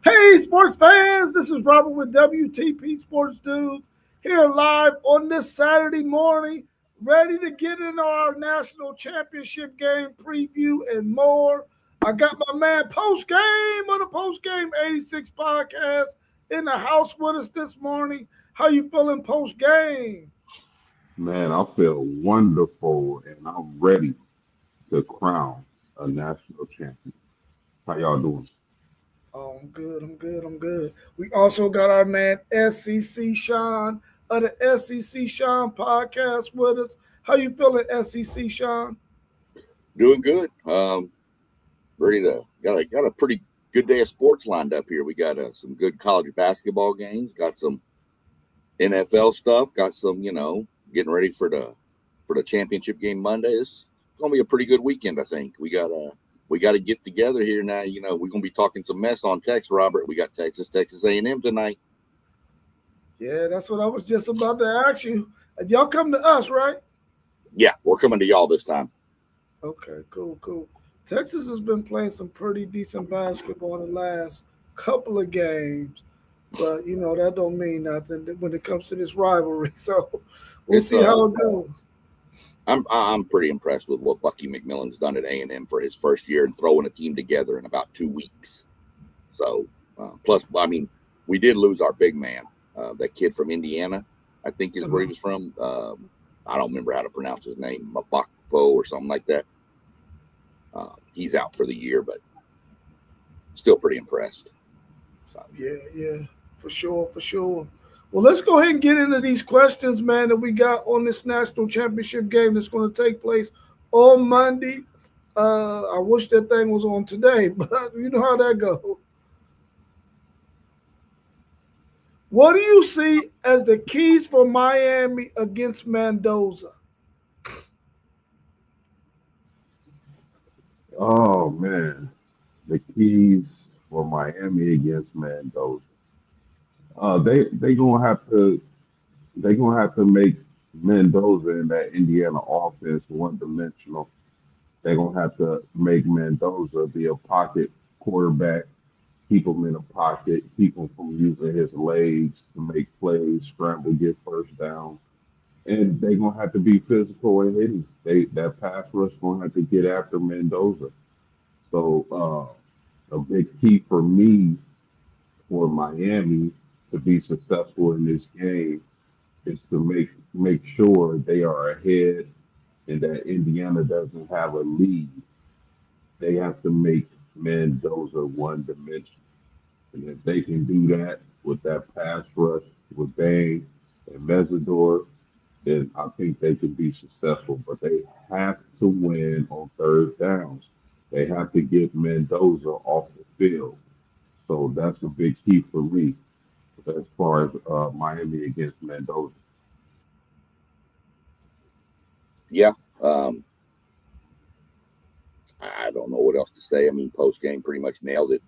Hey, sports fans, this is Robert with WTP Sports Dudes here live on this Saturday morning, ready to get into our national championship game preview and more. I got my man Post Game on the Post Game 86 podcast in the house with us this morning. How you feeling post game? Man, I feel wonderful and I'm ready to crown a national champion. How y'all doing? Oh, I'm good. I'm good. I'm good. We also got our man SEC Sean of the SEC Sean podcast with us. How you feeling, SEC Sean? Doing good. Ready to got a pretty good day of sports lined up here. We got some good college basketball games. Got some NFL stuff. Got some getting ready for the championship game Monday. It's gonna be a pretty good weekend. I think we got to get together here now. We're gonna be talking some mess on text, Robert. We got Texas A&M tonight. Yeah, that's what I was just about to ask you. Y'all come to us, right? Yeah, we're coming to y'all this time. Okay, cool, cool. Texas has been playing some pretty decent basketball in the last couple of games, but that don't mean nothing when it comes to this rivalry. So we'll It's see how it goes. I'm pretty impressed with what Bucky McMillan's done at A&M for his first year and throwing a team together in about 2 weeks. So plus, I mean, we did lose our big man, that kid from Indiana, I think is where he was from. I don't remember how to pronounce his name, Mabakpo or something like that. He's out for the year, but still pretty impressed. So. Yeah, for sure, for sure. Well, let's go ahead and get into these questions, man, that we got on this national championship game that's going to take place on Monday. I wish that thing was on today, but you know how that goes. What do you see as the keys for Miami against Mendoza? Oh man, the keys for Miami against Mendoza. They gonna have to make Mendoza and that Indiana offense one dimensional. They're gonna have to make Mendoza be a pocket quarterback, keep him in a pocket, keep him from using his legs to make plays, scramble, get first down. And they're gonna have to be physical and hitting. That pass rush gonna have to get after Mendoza. So a big key for me for Miami to be successful in this game is to make sure they are ahead and that Indiana doesn't have a lead. They have to make Mendoza one dimension. And if they can do that with that pass rush with Bang and Mesidor, then I think they can be successful. But they have to win on third downs. They have to get Mendoza off the field. So that's a big key for me as far as Miami against Mendoza. Yeah. Um, I don't know what else to say. I mean, post game pretty much nailed it.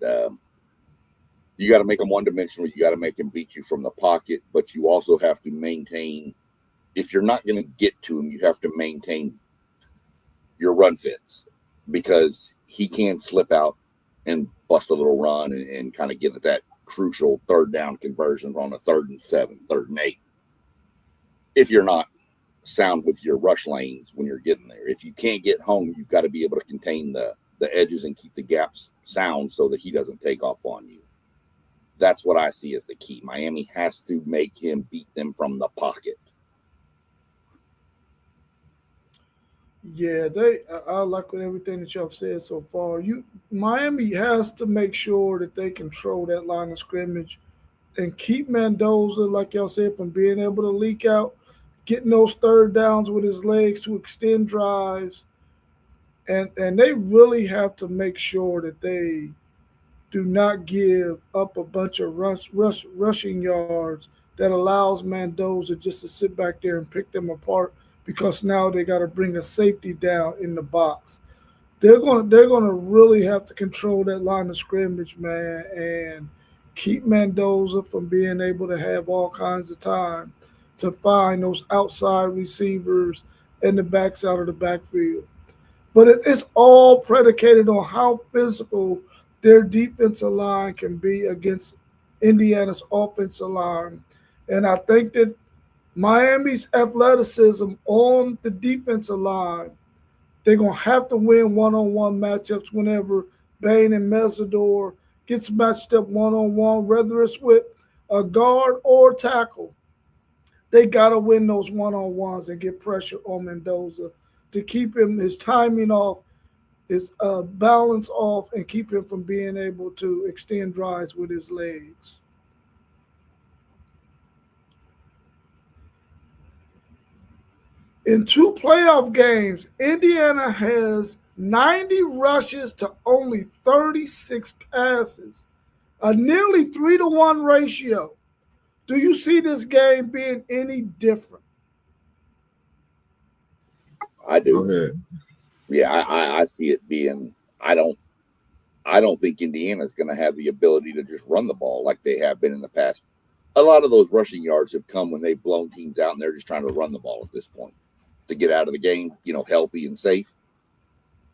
You got to make them one dimensional. You got to make him beat you from the pocket, but you also have to maintain. If you're not going to get to him, you have to maintain your run fits because he can slip out and bust a little run and kind of get at that crucial third down conversion on a 3rd and 7, 3rd and 8. If you're not sound with your rush lanes when you're getting there, if you can't get home, you've got to be able to contain the edges and keep the gaps sound so that he doesn't take off on you. That's what I see as the key. Miami has to make him beat them from the pocket. Yeah, I like with everything that y'all said so far. Miami has to make sure that they control that line of scrimmage and keep Mendoza, like y'all said, from being able to leak out, getting those third downs with his legs to extend drives, and they really have to make sure that they do not give up a bunch of rushing yards that allows Mendoza just to sit back there and pick them apart because now they got to bring a safety down in the box. They're gonna really have to control that line of scrimmage, man, and keep Mendoza from being able to have all kinds of time to find those outside receivers and the backs out of the backfield. But it's all predicated on how physical their defensive line can be against Indiana's offensive line. And I think that Miami's athleticism on the defensive line, they're going to have to win one-on-one matchups whenever Bain and Mesidor gets matched up one-on-one, whether it's with a guard or tackle. They got to win those one-on-ones and get pressure on Mendoza to keep him his timing off, his balance off, and keep him from being able to extend drives with his legs. In two playoff games, Indiana has 90 rushes to only 36 passes, a nearly 3-to-1 ratio. Do you see this game being any different? I do. Go ahead. Yeah, I see it being. I don't think Indiana's going to have the ability to just run the ball like they have been in the past. A lot of those rushing yards have come when they've blown teams out and they're just trying to run the ball at this point to get out of the game, healthy and safe.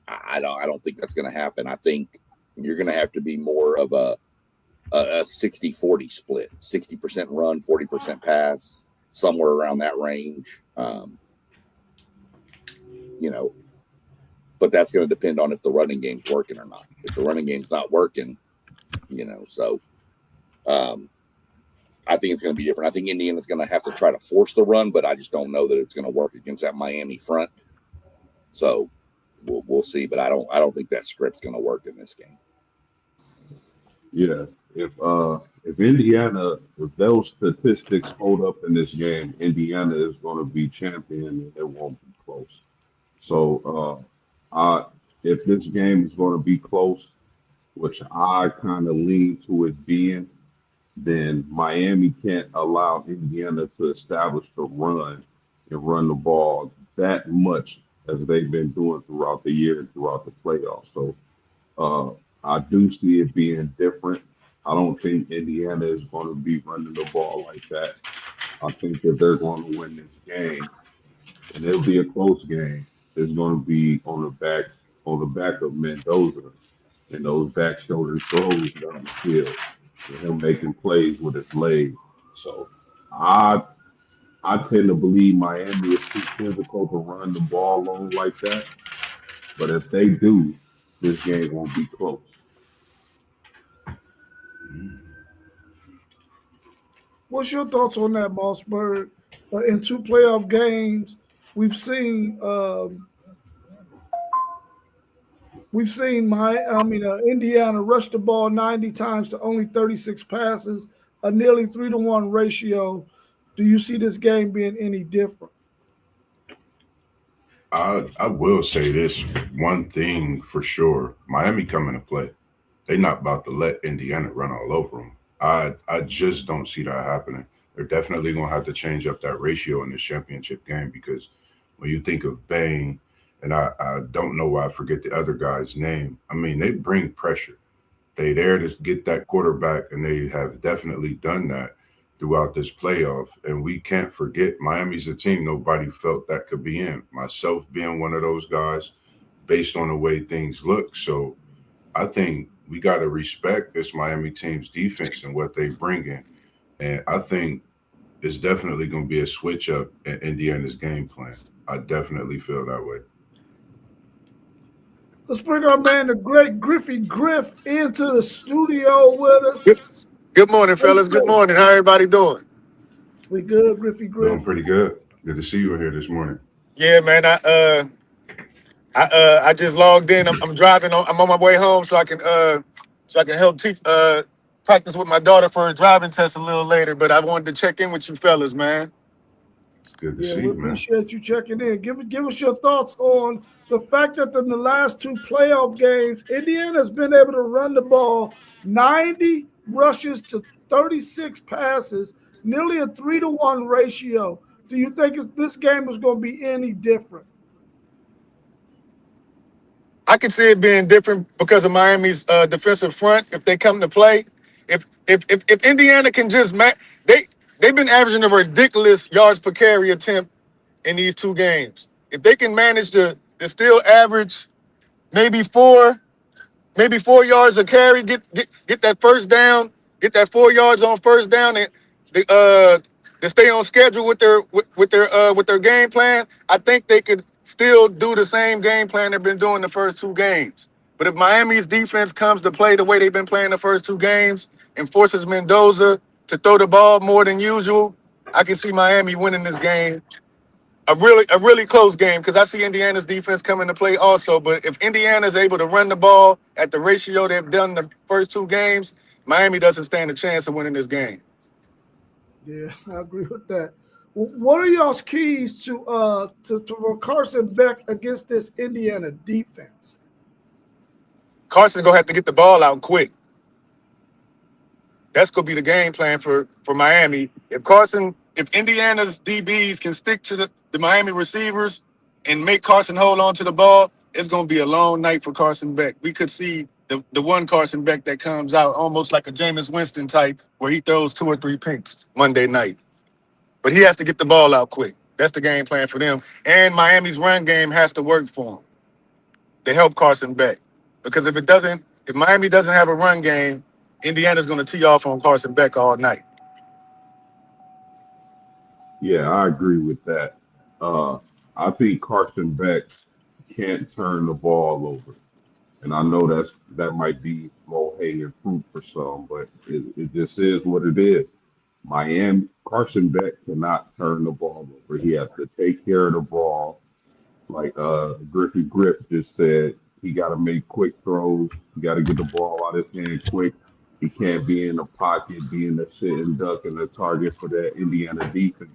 I don't think that's going to happen. I think you're going to have to be more of a 60-40 split, 60% run, 40% pass, somewhere around that range. But that's going to depend on if the running game's working or not. If the running game's not working, so I think it's going to be different. I think Indiana's going to have to try to force the run, but I just don't know that it's going to work against that Miami front. So we'll see, but I don't think that script's going to work in this game. Yeah. If Indiana, if those statistics hold up in this game, Indiana is going to be champion and it won't be close. So if this game is going to be close, which I kind of lean to it being, then Miami can't allow Indiana to establish the run and run the ball that much as they've been doing throughout the year and throughout the playoffs. So uh, I do see it being different. I don't think Indiana is going to be running the ball like that. I think that they're going to win this game, and it'll be a close game. It's going to be on the back of Mendoza and those back shoulder throws down the field, and him making plays with his legs. So I I tend to believe Miami is too physical to run the ball long like that. But if they do, this game won't be close. What's your thoughts on that, Mossberg? In two playoff games, we've seen Indiana rush the ball 90 times to only 36 passes, a nearly 3-to-1 ratio. Do you see this game being any different? I will say this one thing for sure: Miami coming to play. They not about to let Indiana run all over them. I just don't see that happening. They're definitely gonna have to change up that ratio in this championship game because when you think of Bain, and I don't know why I forget the other guy's name. I mean, they bring pressure. They there to get that quarterback, and they have definitely done that throughout this playoff. And we can't forget Miami's a team nobody felt that could be in. Myself being one of those guys, based on the way things look. So I think we got to respect this Miami team's defense and what they bring in. And I think it's definitely going to be a switch up in Indiana's game plan. I definitely feel that way. Let's bring our man, the great Griffey Griff, into the studio with us. Good morning, fellas. Good morning. How everybody doing? We good, Griffey Griff? Doing pretty good. Good to see you in here this morning. Yeah, man. I just logged in. I'm driving. I'm on my way home, so I can help teach practice with my daughter for a driving test a little later. But I wanted to check in with you fellas, man. It's good to Yeah, see we you, man. appreciate you checking in. Give us your thoughts on the fact that in the last two playoff games, Indiana's been able to run the ball 90 rushes to 36 passes, nearly a 3-to-1 ratio. Do you think this game is going to be any different? I can see it being different because of Miami's defensive front. If they come to play, if Indiana can just they've been averaging a ridiculous yards per carry attempt in these two games. If they can manage to still average maybe 4, maybe 4 yards of carry, get that first down, get that 4 yards on first down, and they stay on schedule with their game plan. I think they could still do the same game plan they've been doing the first 2 games. But if Miami's defense comes to play the way they've been playing the first 2 games and forces Mendoza to throw the ball more than usual, I can see Miami winning this game. A really close game because I see Indiana's defense coming to play also. But if Indiana's able to run the ball at the ratio they've done the first 2 games, Miami doesn't stand a chance of winning this game. Yeah, I agree with that. What are y'all's keys to for Carson Beck against this Indiana defense? Carson's gonna have to get the ball out quick. That's gonna be the game plan for Miami. If Indiana's DBs can stick to the Miami receivers and make Carson hold on to the ball, it's gonna be a long night for Carson Beck. We could see the one Carson Beck that comes out almost like a Jameis Winston type, where he throws 2 or 3 picks Monday night. But he has to get the ball out quick. That's the game plan for them. And Miami's run game has to work for him to help Carson Beck. Because if Miami doesn't have a run game, Indiana's going to tee off on Carson Beck all night. Yeah, I agree with that. I think Carson Beck can't turn the ball over. And I know that might be low hanging fruit for some, but it just is what it is. Miami Carson Beck cannot turn the ball over. He has to take care of the ball. Like Griffey Grip just said, he got to make quick throws. He got to get the ball out of his hand quick. He can't be in the pocket, being the sitting duck and the target for that Indiana defense.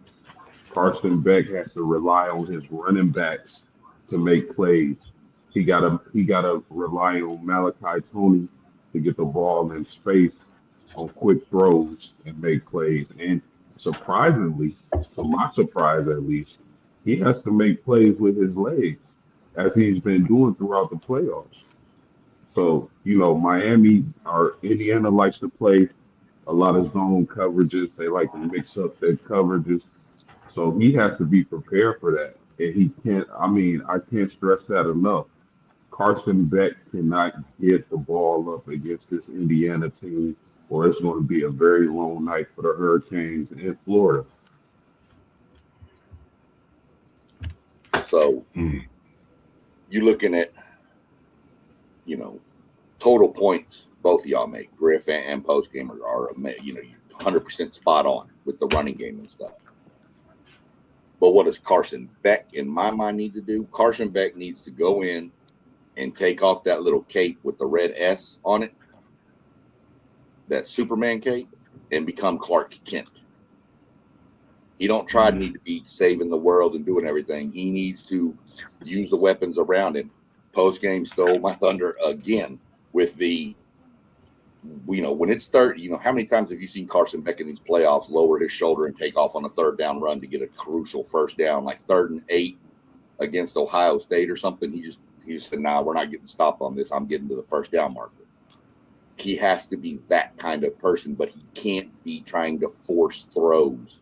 Carson Beck has to rely on his running backs to make plays. He gotta rely on Malachi Tony to get the ball in space on quick throws and make plays. And surprisingly, to my surprise at least, he has to make plays with his legs, as he's been doing throughout the playoffs. So, Miami or Indiana likes to play a lot of zone coverages. They like to mix up their coverages. So he has to be prepared for that. And he can't, I can't stress that enough. Carson Beck cannot get the ball up against this Indiana team, or it's going to be a very long night for the Hurricanes in Florida. So you're looking at, total points both of y'all make, Griff and Post Game are 100% spot on with the running game and stuff. But what does Carson Beck, in my mind, need to do? Carson Beck needs to go in and take off that little cape with the red S on it, that Superman cape, and become Clark Kent. He don't try to need to be saving the world and doing everything. He needs to use the weapons around him. Post game stole my thunder again with the, when it's third, how many times have you seen Carson Beck in these playoffs lower his shoulder and take off on a third down run to get a crucial first down, like 3rd and 8 against Ohio State or something? He just said, nah, we're not getting stopped on this. I'm getting to the first down marker. He has to be that kind of person, but he can't be trying to force throws.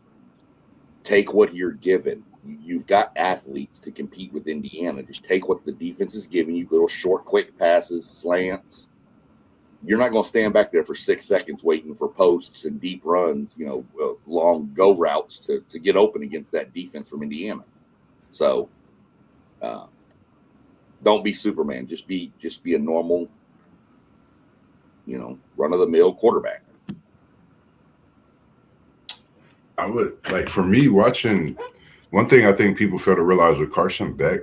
Take what you're given. You've got athletes to compete with Indiana. Just take what the defense is giving you, little short, quick passes, slants. You're not going to stand back there for 6 seconds waiting for posts and deep runs, long go routes to get open against that defense from Indiana. So don't be Superman. Just be a normal, run-of-the-mill quarterback. I would for me watching. One thing I think people fail to realize with Carson Beck,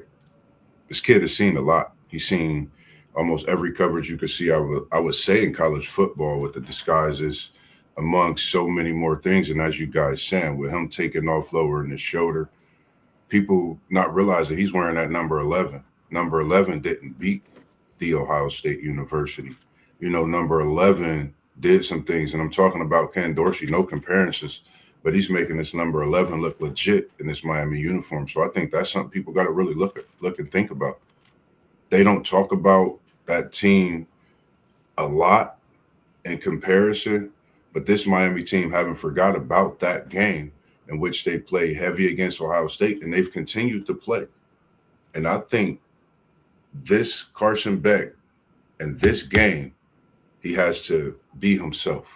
this kid has seen a lot. He's seen almost every coverage you could see. I would say in college football with the disguises, amongst so many more things. And as you guys saying, with him taking off lowering his shoulder, people not realizing he's wearing that number 11. Number 11 didn't beat the Ohio State University. Number 11 did some things, and I'm talking about Ken Dorsey, no comparisons. But he's making this number 11 look legit in this Miami uniform. So I think that's something people got to really look and think about. They don't talk about that team a lot in comparison, but this Miami team haven't forgot about that game in which they play heavy against Ohio State, and they've continued to play. And I think this Carson Beck And this game, he has to be himself.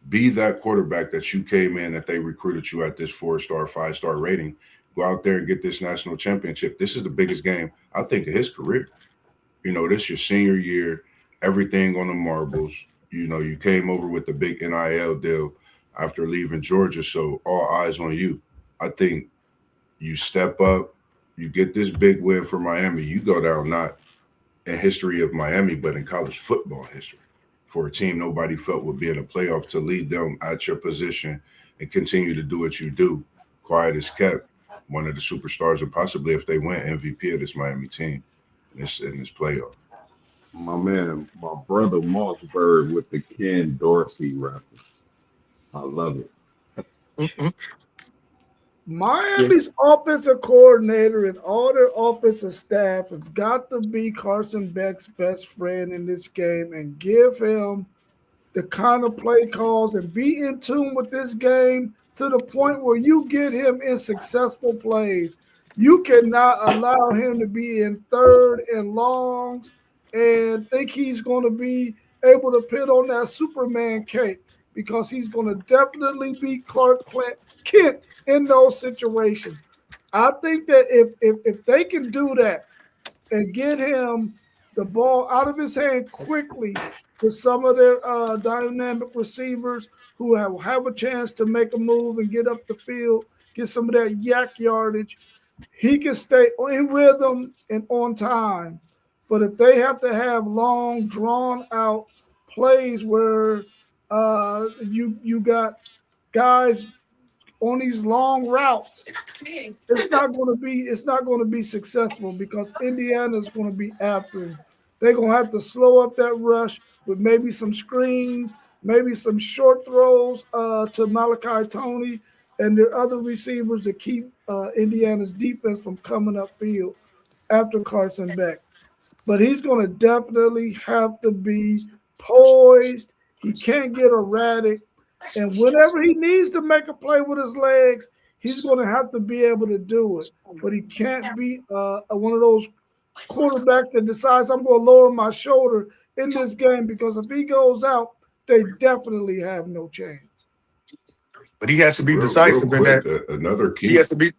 Be that quarterback that you came in, that they recruited you at this 4-star, 5-star rating. Go out there and get this national championship. This is the biggest game, I think, of his career. This is your senior year, everything on the marbles. You came over with the big NIL deal after leaving Georgia, so all eyes on you. I think you step up, you get this big win for Miami, you go down not in history of Miami, but in college football history for a team nobody felt would be in a playoff to lead them at your position and continue to do what you do. Quiet as kept, one of the superstars, and possibly if they win MVP of this Miami team in this playoff. My man, my brother Mossberg with the Ken Dorsey reference. I love it. Mm-mm. Yes. Miami's offensive coordinator and all their offensive staff have got to be Carson Beck's best friend in this game and give him the kind of play calls and be in tune with this game to the point where you get him in successful plays. You cannot allow him to be in third and longs and think he's going to be able to put on that Superman cape because he's going to definitely be Clark Kent in those situations. I think that if they can do that and get him the ball out of his hand quickly to some of their dynamic receivers who have a chance to make a move and get up the field, get some of that yak yardage, he can stay in rhythm and on time. But if they have to have long, drawn out plays where you got guys on these long routes, it's not going to be successful because Indiana's going to be after him. They're going to have to slow up that rush with maybe some screens, maybe some short throws to Malachi Tony and their other receivers to keep Indiana's defense from coming upfield after Carson Beck. But he's going to definitely have to be poised. He can't get erratic. And whenever he needs to make a play with his legs, he's going to have to be able to do it. But he can't be one of those quarterbacks that decides I'm going to lower my shoulder in this game because if he goes out, they definitely have no chance. But he has to be Real decisive in quick, that. another key. He has to be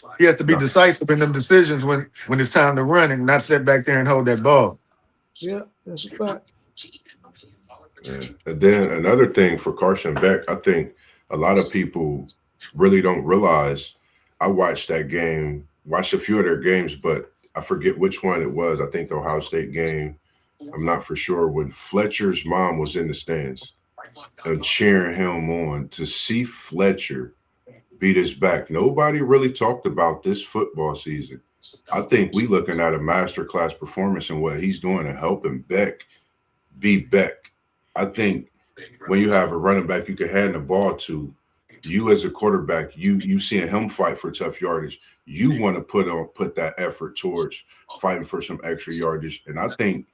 Nah, decisive in them decisions when it's time to run and not sit back there and hold that ball. Yeah, that's a fact. yeah. And then another thing for Carson Beck, I think a lot of people really don't realize. I watched that game, watched a few of their games, but I forget which one it was. I think the Ohio State game. I'm not for sure. When Fletcher's mom was in the stands and cheering him on, to see Fletcher beat his back. Nobody really talked about this football season. I think we looking at a masterclass performance in what he's doing and helping Beck be Beck. I think when you have a running back you can hand the ball to, you as a quarterback, you seeing him fight for tough yardage, you want to put that effort towards fighting for some extra yardage. And I think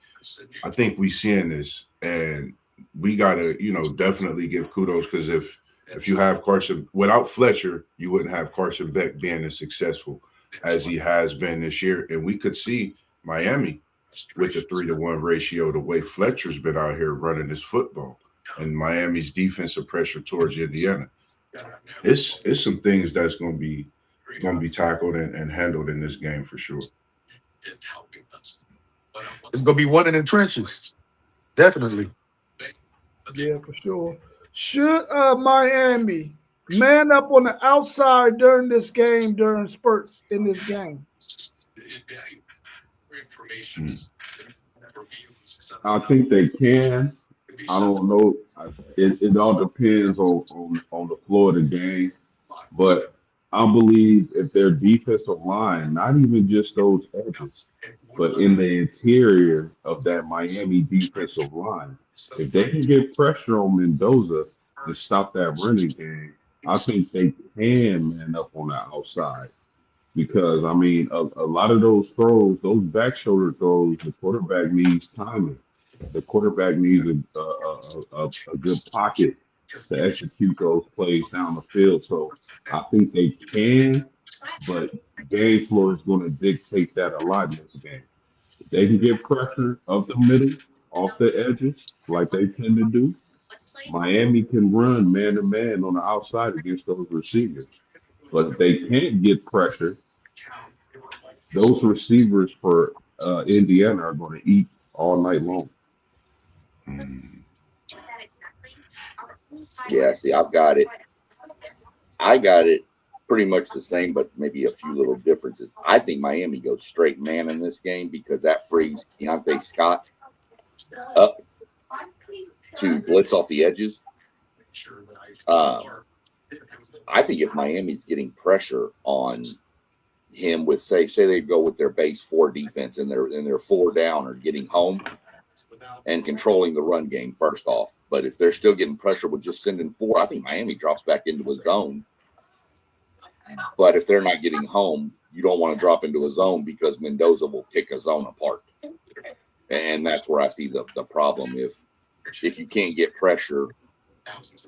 we seeing this, and we gotta, definitely give kudos because if you have Carson without Fletcher, you wouldn't have Carson Beck being as successful as he has been this year. And we could see Miami with the 3-to-1 ratio, the way Fletcher's been out here running this football and Miami's defensive pressure towards Indiana. It's some things that's gonna be tackled and handled in this game for sure. It's gonna be one in the trenches, definitely. Yeah, for sure. Should Miami man up on the outside during this game, during spurts in this game? I think they can. I don't know. It all depends on the floor of the game. But I believe if their defensive line, not even just those edges, but in the interior of that Miami defensive line, if they can get pressure on Mendoza to stop that running game, I think they can man up on the outside. Because I mean, a lot of those throws, those back shoulder throws, the quarterback needs timing. The quarterback needs a good pocket to execute those plays down the field. So I think they can, but game flow is going to dictate that a lot in this game. They can get pressure up the middle, off the edges, like they tend to do. Miami can run man to man on the outside against those receivers. But if they can't get pressure, those receivers for Indiana are going to eat all night long. Mm. Yeah, see, I've got it. I got it pretty much the same, but maybe a few little differences. I think Miami goes straight man in this game because that frees Keontae Scott up to blitz off the edges. I think if Miami's getting pressure on him with say they go with their base 4 defense and they're 4 down or getting home and controlling the run game first off. But if they're still getting pressure with just sending 4, I think Miami drops back into a zone. But if they're not getting home, you don't want to drop into a zone because Mendoza will pick a zone apart. And that's where I see the problem. If you can't get pressure,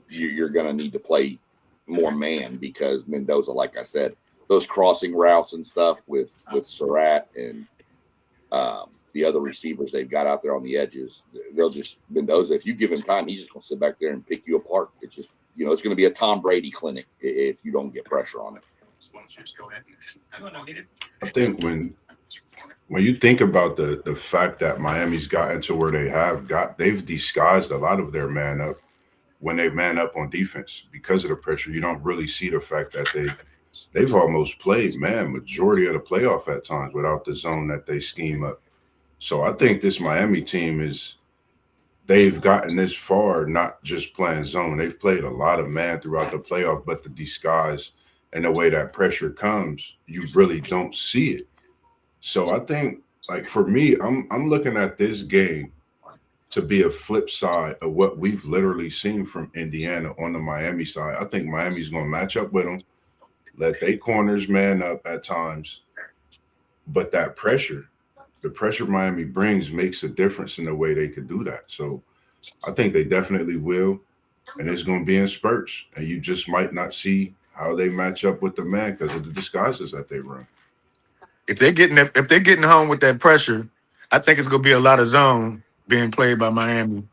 you're going to need to play more man because Mendoza, like I said, those crossing routes and stuff with Surratt and the other receivers they've got out there on the edges, they'll just Mendoza. If you give him time, he's just going to sit back there and pick you apart. It's just it's going to be a Tom Brady clinic if you don't get pressure on it. I think when you think about the fact that Miami's gotten to where they've disguised a lot of their man up when they man up on defense because of the pressure. You don't really see the fact that they've almost played man majority of the playoff at times without the zone that they scheme up. So I think this Miami team they've gotten this far not just playing zone. They've played a lot of man throughout the playoff, but the disguise and the way that pressure comes, you really don't see it. So I think, like for me, I'm looking at this game to be a flip side of what we've literally seen from Indiana on the Miami side. I think Miami's going to match up with them, let their corners man up at times, but that pressure, the pressure Miami brings makes a difference in the way they could do that. So I think they definitely will, and it's going to be in spurts, and you just might not see how they match up with the man because of the disguises that they run. If they're getting home with that pressure, I think it's gonna be a lot of zone being played by Miami.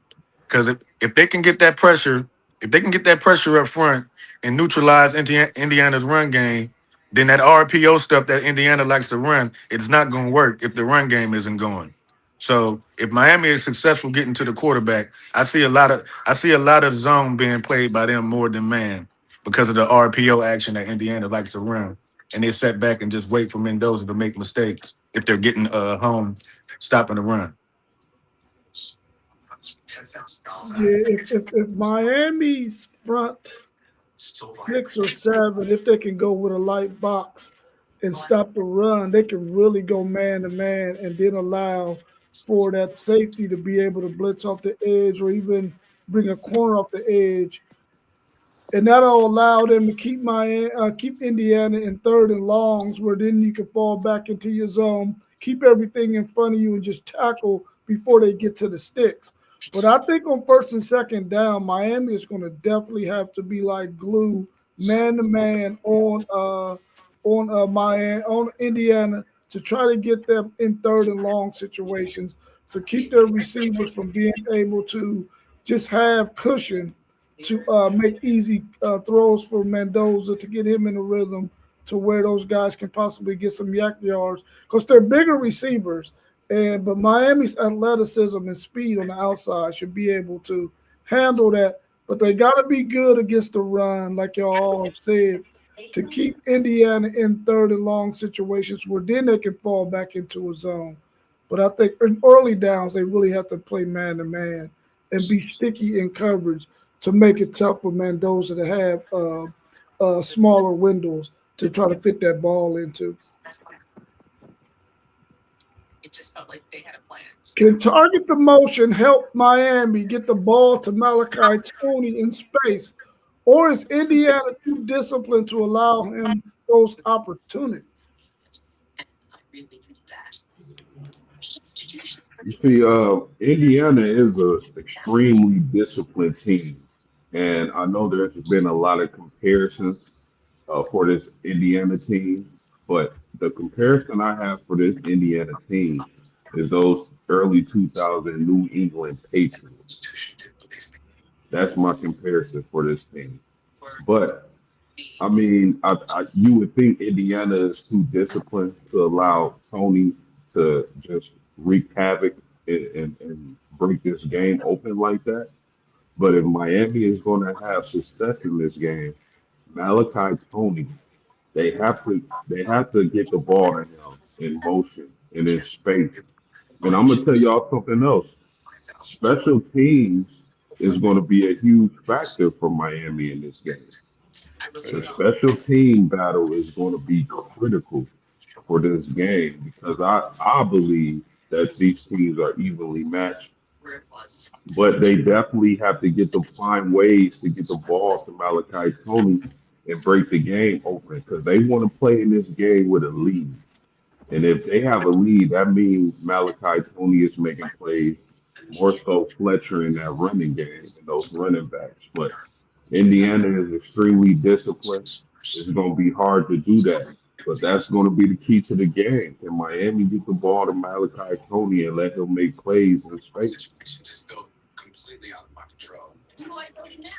Because if they can get that pressure, if they can get that pressure up front and neutralize Indiana's run game, then that RPO stuff that Indiana likes to run, it's not going to work if the run game isn't going. So if Miami is successful getting to the quarterback, I see a lot of zone being played by them more than man because of the RPO action that Indiana likes to run, and they sit back and just wait for Mendoza to make mistakes if they're getting home stopping the run. Yeah, if Miami's front 6 or 7, if they can go with a light box and stop the run, they can really go man to man and then allow for that safety to be able to blitz off the edge or even bring a corner off the edge. And that'll allow them to keep Indiana in 3rd and longs, where then you can fall back into your zone, keep everything in front of you, and just tackle before they get to the sticks. But I think on 1st and 2nd down, Miami is going to definitely have to be like glue, man to man on Indiana to try to get them in 3rd and long situations to keep their receivers from being able to just have cushion to make easy throws for Mendoza to get him in a rhythm to where those guys can possibly get some yak yards because they're bigger receivers. But Miami's athleticism and speed on the outside should be able to handle that. But they got to be good against the run, like y'all all said, to keep Indiana in 3rd and long situations where then they can fall back into a zone. But I think in early downs, they really have to play man to man and be sticky in coverage to make it tough for Mendoza to have smaller windows to try to fit that ball into. Can target the motion help Miami get the ball to Malachi Tony in space, or is Indiana too disciplined to allow him those opportunities? You see, Indiana is an extremely disciplined team, and I know there's been a lot of comparisons for this Indiana team, but the comparison I have for this Indiana team is those early 2000 New England Patriots. That's my comparison for this team. But I mean, you would think Indiana is too disciplined to allow Tony to just wreak havoc and break this game open like that. But if Miami is going to have success in this game, Malachi Tony, they have to get the ball to him in motion and in space. And I'm gonna tell y'all something else. Special teams is going to be a huge factor for Miami in this game. The special team battle is going to be critical for this game because I believe that these teams are evenly matched, but they definitely have to get to find ways to get the ball to Malachi Tony and break the game open because they want to play in this game with a lead. And if they have a lead, that means Malachi Tony is making plays more so Fletcher in that running game and those running backs. But Indiana is extremely disciplined. It's going to be hard to do that. But that's going to be the key to the game. Can Miami get the ball to Malachi Tony and let him make plays in space?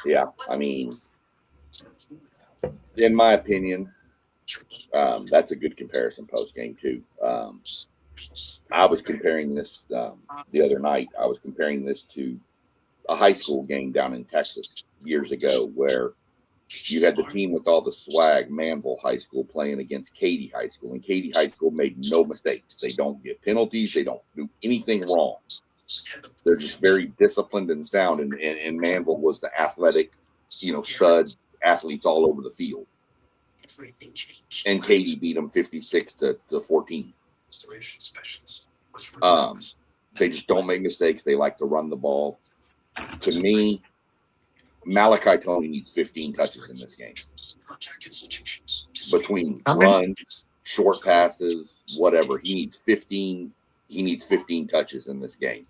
Yeah, I mean, in my opinion, that's a good comparison post game too. I was comparing this the other night. I was comparing this to a high school game down in Texas years ago where you had the team with all the swag, Manville High School, playing against Katy High School. And Katy High School made no mistakes. They don't get penalties. They don't do anything wrong. They're just very disciplined and sound. And Manville was the athletic, stud athletes all over the field. And Katy beat them 56 to 14. They just don't make mistakes. They like to run the ball. To me, Malachi Tony needs 15 touches in this game. Between runs, short passes, whatever, he needs 15. He needs 15 touches in this game.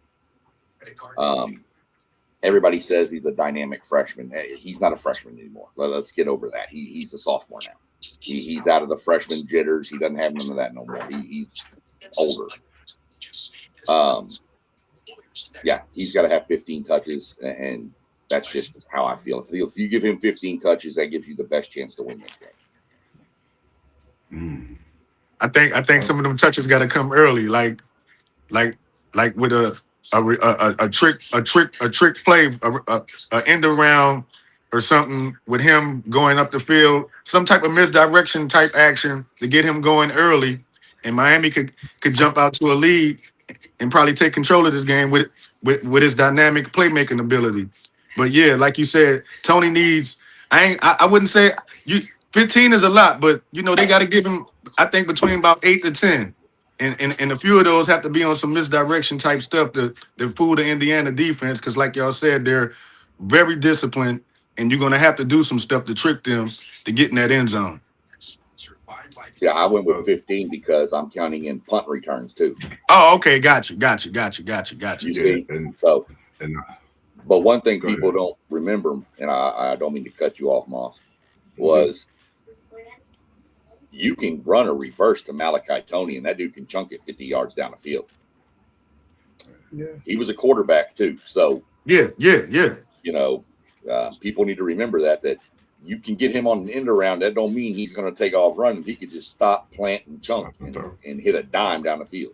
Everybody says he's a dynamic freshman. He's not a freshman anymore. Let's get over that. He's a sophomore now. He's out of the freshman jitters. He doesn't have none of that no more. He's older. Yeah, he's got to have 15 touches, and that's just how I feel. If you give him 15 touches, that gives you the best chance to win this game. I think some of them touches got to come early, like with a trick play, a end around or something with him going up the field, some type of misdirection type action to get him going early, and Miami could jump out to a lead and probably take control of this game with his dynamic playmaking ability. But yeah, like you said, Tony needs. I wouldn't say 15 is a lot, but they got to give him. I think between about 8 to 10, and a few of those have to be on some misdirection type stuff to fool the Indiana defense because, like y'all said, they're very disciplined, and you're gonna have to do some stuff to trick them to get in that end zone. Yeah, I went with 15 because I'm counting in punt returns too. Oh, okay, got you. You see, but one thing people don't remember, and I don't mean to cut you off, Moss, was you can run a reverse to Malachi Tony, and that dude can chunk it 50 yards down the field. Yeah, he was a quarterback too, so yeah. People need to remember that you can get him on an end around. That don't mean he's going to take off running. He could just stop, plant, and chunk and hit a dime down the field.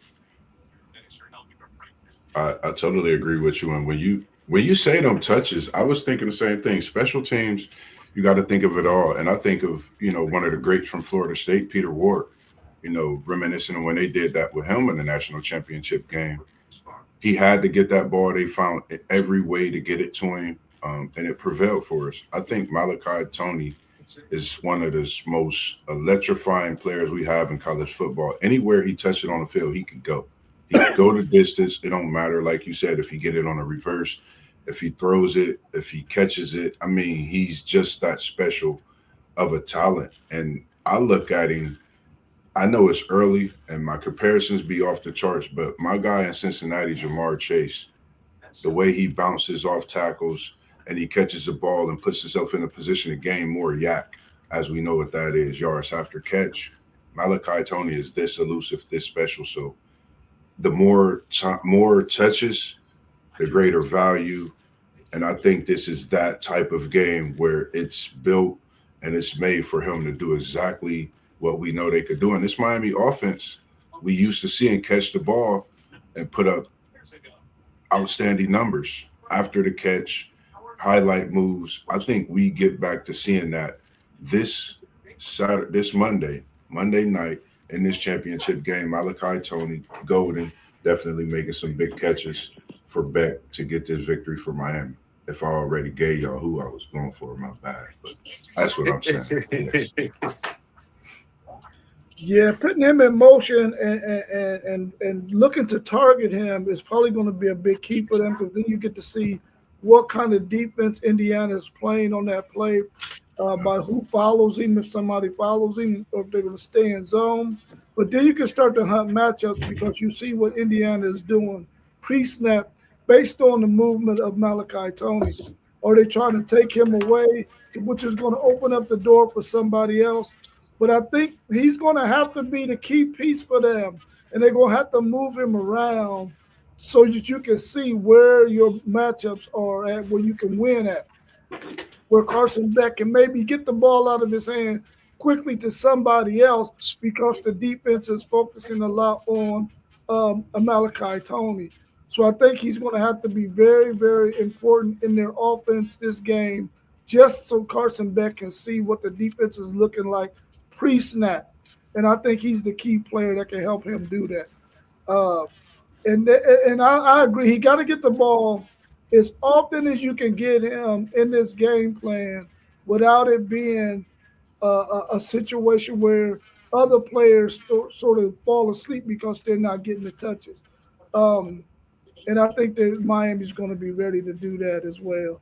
I totally agree with you. And when you say them touches, I was thinking the same thing. Special teams, you got to think of it all. And I think of, one of the greats from Florida State, Peter Ward, reminiscing of when they did that with him in the national championship game. He had to get that ball. They found every way to get it to him. And it prevailed for us. I think Malachi Tony is one of the most electrifying players we have in college football. Anywhere he touched it on the field, he could go. He could go the distance. It don't matter, like you said, if he get it on a reverse, if he throws it, if he catches it. I mean, he's just that special of a talent. And I look at him, I know it's early and my comparisons be off the charts, but my guy in Cincinnati, Jamar Chase, the way he bounces off tackles, and he catches the ball and puts himself in a position to gain more yak, as we know what that is, yards after catch. Malachi Tony is this elusive, this special. So the more touches, the greater value. And I think this is that type of game where it's built and it's made for him to do exactly what we know they could do. And this Miami offense, we used to see him catch the ball and put up outstanding numbers after the catch, highlight moves. I think we get back to seeing that this Saturday, this Monday night in this championship game. Malachi Tony, Golden, definitely making some big catches for Beck to get this victory for Miami. If I already gave y'all who I was going for, my bad. But that's what I'm saying. Yes. Yeah, putting him in motion and looking to target him is probably going to be a big key for them because then you get to see what kind of defense Indiana is playing on that play by who follows him, if somebody follows him, or if they're going to stay in zone. But then you can start to hunt matchups because you see what Indiana is doing pre-snap based on the movement of Malachi Tony. Are they trying to take him away, which is going to open up the door for somebody else? But I think he's going to have to be the key piece for them, and they're going to have to move him around so that you can see where your matchups are at, where you can win at, where Carson Beck can maybe get the ball out of his hand quickly to somebody else because the defense is focusing a lot on Malachi Tony. So I think he's going to have to be very, very important in their offense this game, just so Carson Beck can see what the defense is looking like pre-snap. And I think he's the key player that can help him do that. Uh, and I agree. He got to get the ball as often as you can get him in this game plan without it being a situation where other players sort of fall asleep because they're not getting the touches. Um, and I think that Miami's going to be ready to do that as well.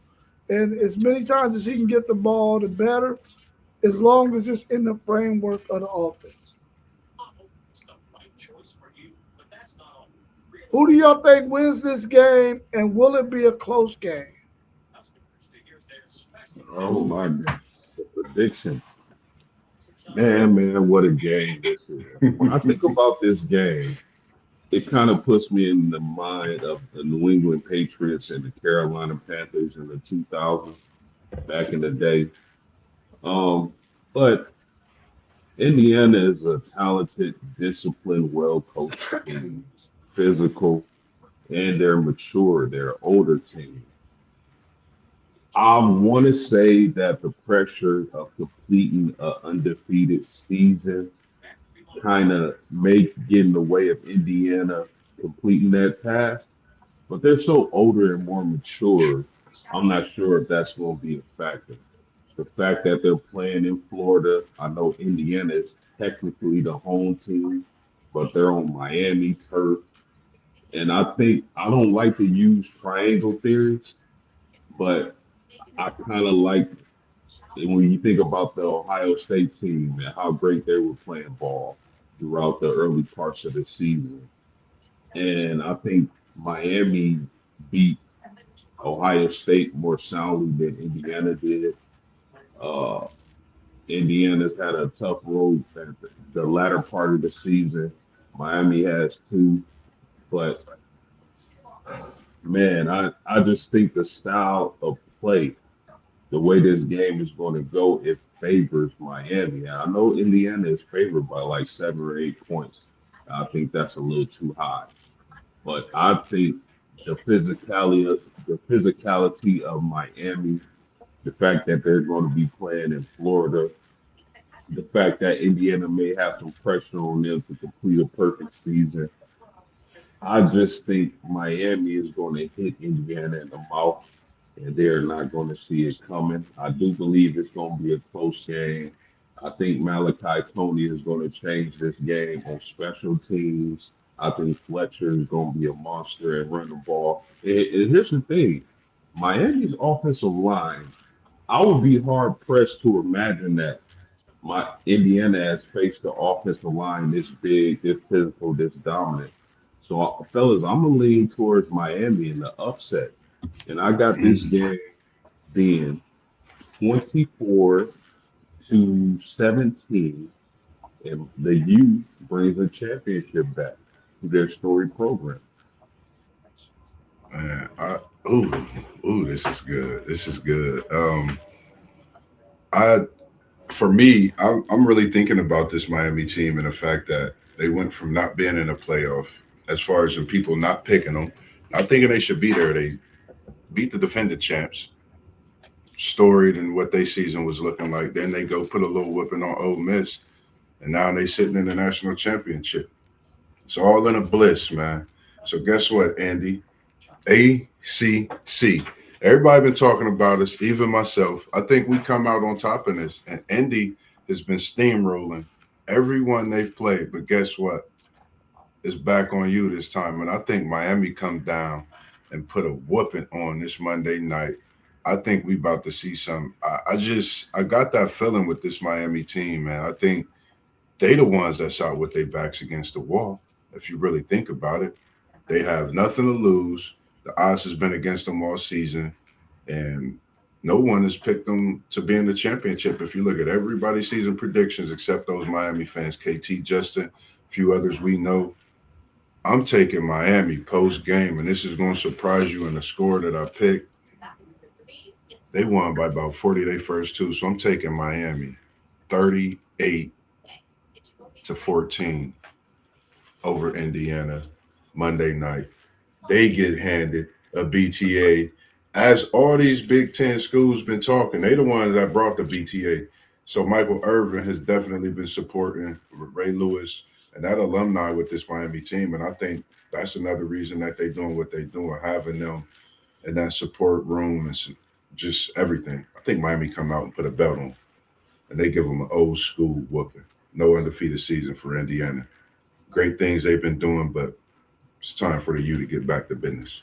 And as many times as he can get the ball, the better, as long as it's in the framework of the offense. Who do y'all think wins this game, and will it be a close game? Oh my God. The prediction. Man, what a game this is. When I think about this game, it kind of puts me in the mind of the New England Patriots and the Carolina Panthers in the 2000s back in the day. Um, but Indiana is a talented, disciplined, well-coached team, physical, and they're mature. They're an older team. I want to say that the pressure of completing an undefeated season kind of may get in the way of Indiana completing that task, but they're so older and more mature. I'm not sure if that's going to be a factor. The fact that they're playing in Florida, I know Indiana is technically the home team, but they're on Miami turf. And I think I don't like to use triangle theories, but I kind of like when you think about the Ohio State team and how great they were playing ball throughout the early parts of the season. And I think Miami beat Ohio State more soundly than Indiana did. Uh, Indiana's had a tough road at the latter part of the season. Miami has too, but man, I just think the style of play, the way this game is going to go, it favors Miami. And I know Indiana is favored by like 7 or 8 points. I think that's a little too high, but I think the physicality of Miami, the fact that they're going to be playing in Florida, the fact that Indiana may have some pressure on them to complete a perfect season. I just think Miami is going to hit Indiana in the mouth, and they're not going to see it coming. I do believe it's going to be a close game. I think Malachi Tony is going to change this game on special teams. I think Fletcher is going to be a monster and run the ball. And here's the thing, Miami's offensive line, I would be hard pressed to imagine that my Indiana has faced the offensive line this big, this physical, this dominant. So, fellas, I'm gonna lean towards Miami in the upset, and I got this game being 24-17, and the U brings a championship back. their story program. Man, this is good. This is good. I for me, I'm really thinking about this Miami team and the fact that they went from not being in a playoff, as far as the people not picking them, not thinking they should be there. They beat the defending champs, storied and what their season was looking like. Then they go put a little whipping on Ole Miss, and now they sitting in the national championship. It's all in a bliss, man. So guess what, Andy? ACC. Everybody been talking about us, even myself. I think we come out on top in this. And Indy has been steamrolling everyone they've played. But guess what? It's back on you this time. And I think Miami come down and put a whooping on this Monday night. I think we about to see some. I got that feeling with this Miami team, man. I think they the ones that's out with their backs against the wall. If you really think about it, they have nothing to lose. The odds has been against them all season, and no one has picked them to be in the championship. If you look at everybody's season predictions, except those Miami fans, KT, Justin, a few others we know, I'm taking Miami post game, and this is going to surprise you in the score that I picked. They won by about 40 their first two, so I'm taking Miami 38-14 over Indiana Monday night. They get handed a BTA. As all these Big Ten schools been talking, they the ones that brought the BTA. So Michael Irvin has definitely been supporting Ray Lewis and that alumni with this Miami team. And I think that's another reason that they doing what they doing, having them in that support room and just everything. I think Miami come out and put a belt on, and they give them an old school whooping. No undefeated season for Indiana. Great things they've been doing, but it's time for the U to get back to business.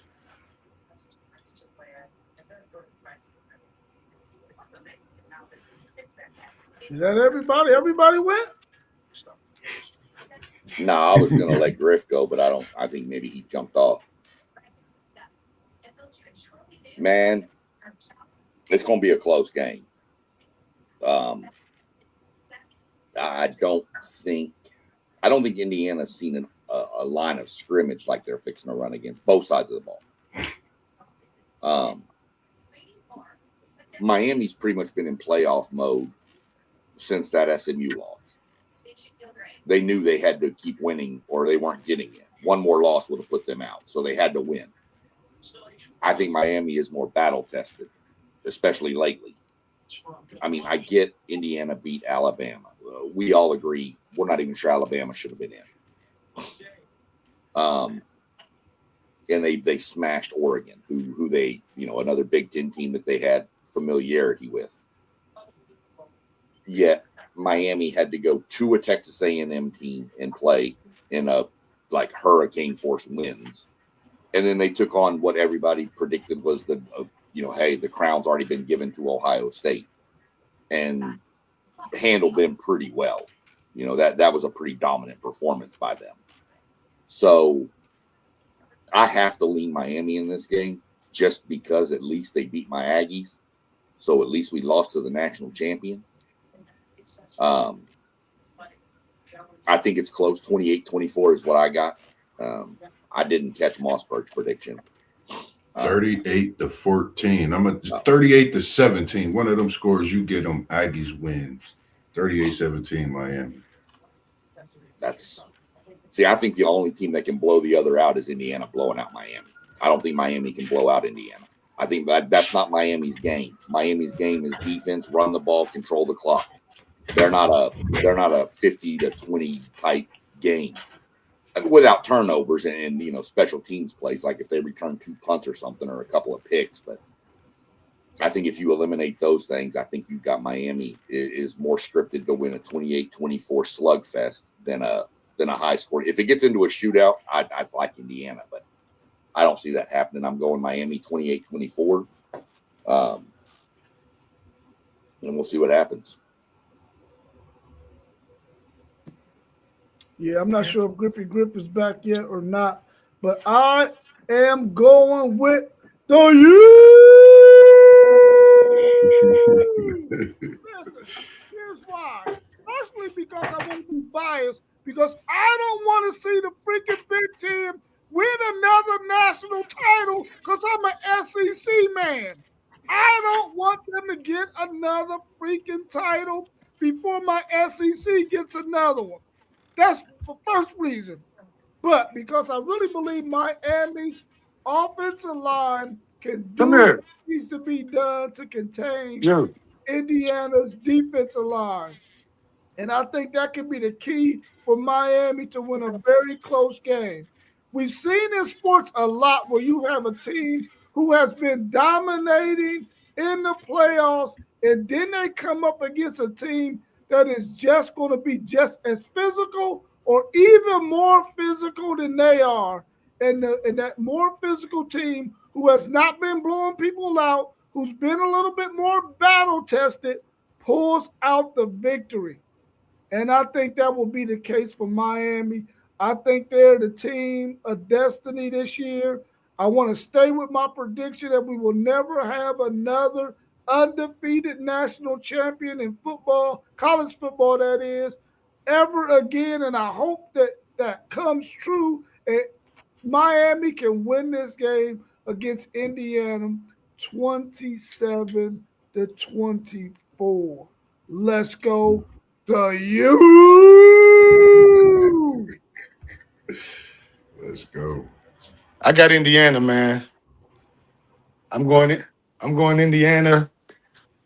Is that everybody? Everybody went? No, I was going to let Griff go, but I think maybe he jumped off. Man, it's going to be a close game. I don't think Indiana's seen a line of scrimmage like they're fixing to run against both sides of the ball. Miami's pretty much been in playoff mode since that SMU loss. They knew they had to keep winning or they weren't getting it. One more loss would have put them out, so they had to win. I think Miami is more battle tested, especially lately. I mean, I get Indiana beat Alabama. We all agree we're not even sure Alabama should have been in. And they smashed Oregon, who they, another Big Ten team that they had familiarity with. Yet Miami had to go to a Texas A&M team and play in a hurricane force winds, and then they took on what everybody predicted was hey, the crown's already been given to Ohio State, and handled them pretty well. That was a pretty dominant performance by them. So I have to lean Miami in this game just because at least they beat my Aggies. So at least we lost to the national champion. I think it's close. 28-24 is what I got. I didn't catch Mossberg's prediction. 38-14. I'm a 38-17. One of them scores you get them Aggies wins. 38-17 Miami. I think the only team that can blow the other out is Indiana blowing out Miami. I don't think Miami can blow out Indiana. I think that's not Miami's game. Miami's game is defense, run the ball, control the clock. They're not a 50-20 type game without turnovers and special teams plays, like if they return 2 punts or something or a couple of picks. But I think if you eliminate those things, I think you've got Miami is more scripted to win a 28-24 slugfest than a high score. If it gets into a shootout, I'd like Indiana, but I don't see that happening. I'm going Miami 28-24. And we'll see what happens. Yeah, I'm not sure if Griffey Griff is back yet or not, but I am going with the U. Listen, here's why. Partially because I want to be biased, because I don't want to see the freaking Big Ten win another national title because I'm an SEC man. I don't want them to get another freaking title before my SEC gets another one. That's the first reason. But because I really believe Miami's offensive line can Come do what here. needs to be done to contain Yo. Indiana's defensive line. And I think that could be the key for Miami to win a very close game. We've seen in sports a lot where you have a team who has been dominating in the playoffs, and then they come up against a team that is just going to be just as physical or even more physical than they are. And that more physical team who has not been blowing people out, who's been a little bit more battle tested, pulls out the victory. And I think that will be the case for Miami. I think they're the team of destiny this year. I want to stay with my prediction that we will never have another undefeated national champion in football, college football, that is, ever again. And I hope that that comes true. And Miami can win this game against Indiana 27-24. Let's go the U. Let's go. I got Indiana, man. I'm going Indiana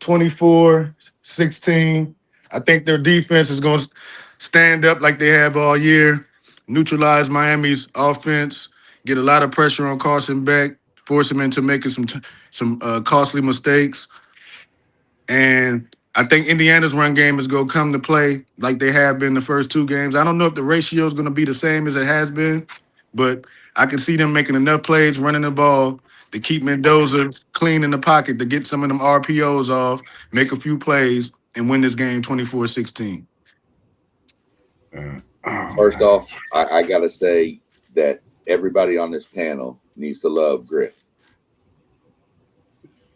24-16. I think their defense is going to stand up like they have all year, neutralize Miami's offense, get a lot of pressure on Carson Beck, force him into making some costly mistakes. And I think Indiana's run game is going to come to play like they have been the first two games. I don't know if the ratio is going to be the same as it has been, but I can see them making enough plays, running the ball to keep Mendoza clean in the pocket to get some of them RPOs off, make a few plays, and win this game 24-16. First off, I got to say that everybody on this panel needs to love Griff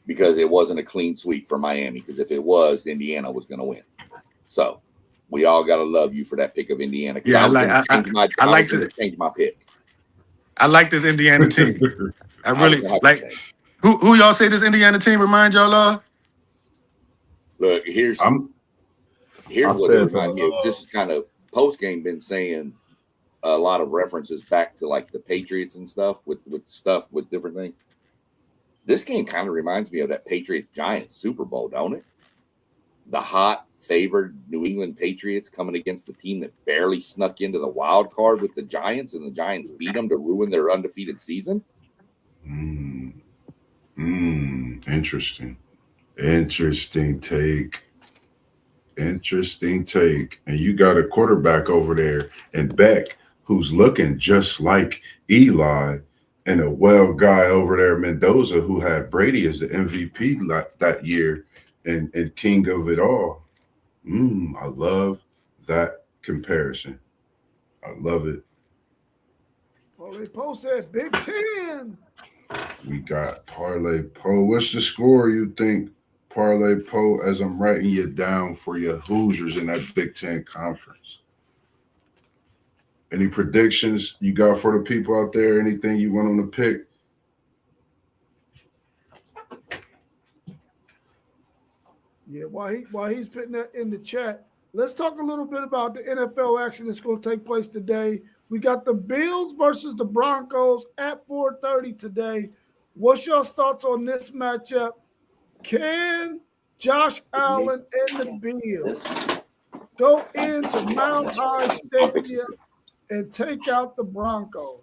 because it wasn't a clean sweep for Miami. Because if it was, Indiana was going to win. So we all got to love you for that pick of Indiana. Yeah, I was going to change my pick. I like this Indiana team. I really like. Who y'all say this Indiana team remind y'all of? Look, here's what it reminds me of. This is kind of post game been saying a lot of references back to like the Patriots and stuff with different things. This game kind of reminds me of that Patriots Giants Super Bowl, don't it? The hot favored New England Patriots coming against the team that barely snuck into the wild card with the Giants, and the Giants beat them to ruin their undefeated season. Interesting take. And you got a quarterback over there in Beck who's looking just like Eli, and a guy over there, Mendoza, who had Brady as the MVP that year and king of it all. I love that comparison. I love it. Parlay Poe said Big Ten. We got Parlay Poe. What's the score you think, Parlay Poe, as I'm writing you down for your Hoosiers in that Big Ten conference? Any predictions you got for the people out there? Anything you want them to pick? Yeah, while he's putting that in the chat, let's talk a little bit about the NFL action that's going to take place today. We got the Bills versus the Broncos at 4:30 today. What's your thoughts on this matchup? Can Josh Allen and the Bills go into Mount High Stadium and take out the Broncos?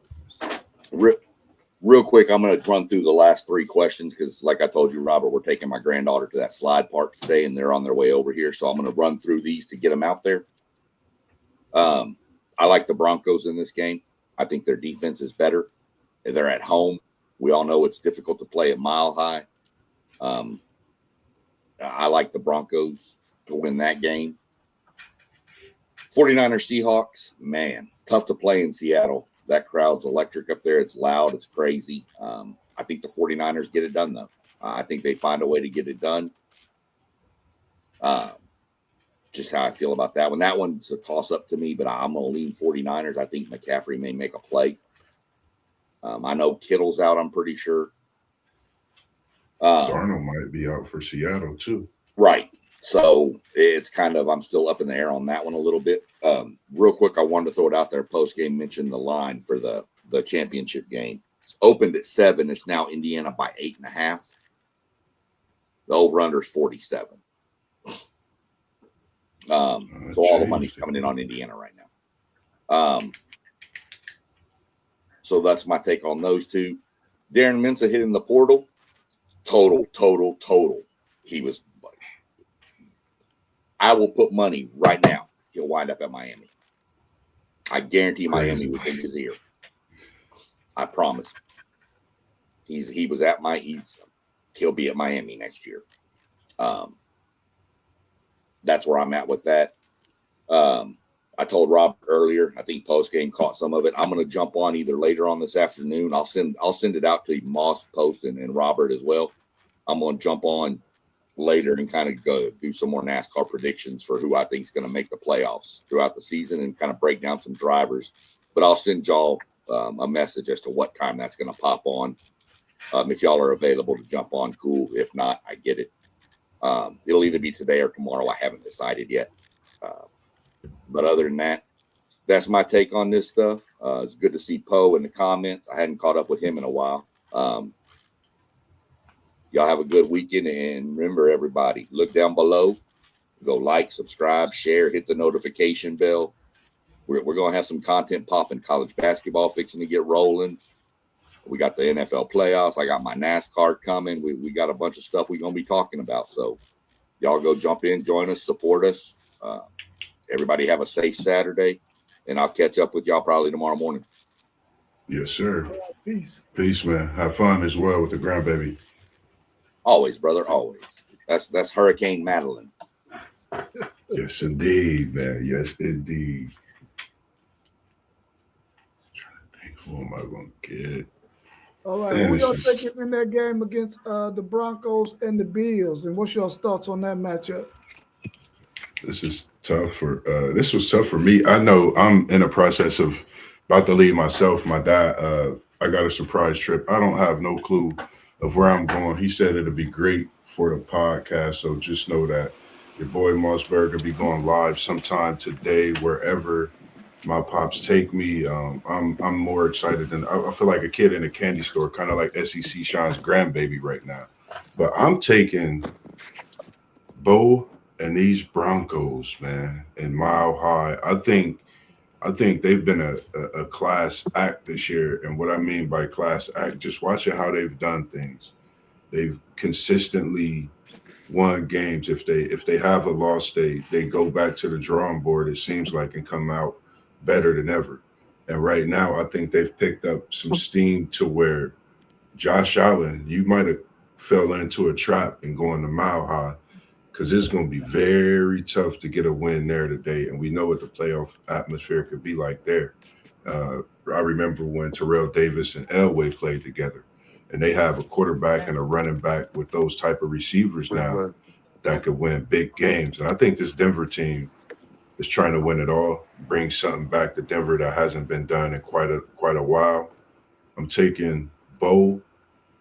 Real quick, I'm going to run through the last three questions because, like I told you, Robert, we're taking my granddaughter to that slide park today, and they're on their way over here. So I'm going to run through these to get them out there. I like the Broncos in this game. I think their defense is better. They're at home. We all know it's difficult to play at Mile High. I like the Broncos to win that game. 49ers Seahawks, man, tough to play in Seattle. That crowd's electric up there. It's loud. It's crazy. I think the 49ers get it done, though. I think they find a way to get it done. just how I feel about that one. That one's a toss-up to me, but I'm going to lean 49ers. I think McCaffrey may make a play. I know Kittle's out, I'm pretty sure. Darnold might be out for Seattle, too. Right. So it's kind of, I'm still up in the air on that one a little bit. Real quick, I wanted to throw it out there post-game, mention the line for the championship game. It's opened at 7. It's now Indiana by 8.5. The over-under is 47. So all the money's coming in on Indiana right now. So that's my take on those two. Darren Mensah hitting the portal. Total. He was. I will put money right now. He'll wind up at Miami. I guarantee Miami was in his ear. I promise. He was at he'll be at Miami next year. That's where I'm at with that. I told Rob earlier, I think post game caught some of it. I'm going to jump on either later on this afternoon. I'll send it out to Moss, Post, and Robert as well. I'm going to jump on later and kind of go do some more NASCAR predictions for who I think is going to make the playoffs throughout the season and kind of break down some drivers. But I'll send y'all a message as to what time that's going to pop on. If y'all are available to jump on, cool. If not, I get it. It'll either be today or tomorrow. I haven't decided yet. But other than that, that's my take on this stuff. It's good to see Poe in the comments. I hadn't caught up with him in a while. Y'all have a good weekend. And remember, everybody, look down below. Go like, subscribe, share, hit the notification bell. We're going to have some content popping. College basketball fixing to get rolling. We got the NFL playoffs. I got my NASCAR coming. We got a bunch of stuff we're going to be talking about. So y'all go jump in, join us, support us. Everybody have a safe Saturday, and I'll catch up with y'all probably tomorrow morning. Yes, sir. Peace. Peace, man. Have fun as well with the grandbaby. Always, brother, always. That's Hurricane Madeline. Yes, indeed, man. Yes, indeed. I'm trying to think, who am I going to get? All right, who y'all taking in that game against the Broncos and the Bills, and what's your thoughts on that matchup? This is tough this was tough for me. I know I'm in a process of about to leave myself. My dad, I got a surprise trip. I don't have no clue of where I'm going. He said it'll be great for the podcast. So just know that your boy Mossberg will be going live sometime today, wherever my pops take me. I'm more excited than I feel like a kid in a candy store, kind of like SEC Shine's grandbaby right now. But I'm taking Bo and these Broncos, man, in Mile High. I think they've been a class act this year. And what I mean by class act, just watching how they've done things. They've consistently won games. If they have a loss, they go back to the drawing board, it seems like, and come out better than ever. And right now, I think they've picked up some steam to where Josh Allen, you might have fell into a trap and going to Mile High, because it's going to be very tough to get a win there today. And we know what the playoff atmosphere could be like there. I remember when Terrell Davis and Elway played together, and they have a quarterback and a running back with those type of receivers now that could win big games. And I think this Denver team is trying to win it all, bring something back to Denver that hasn't been done in quite a while. I'm taking Bo,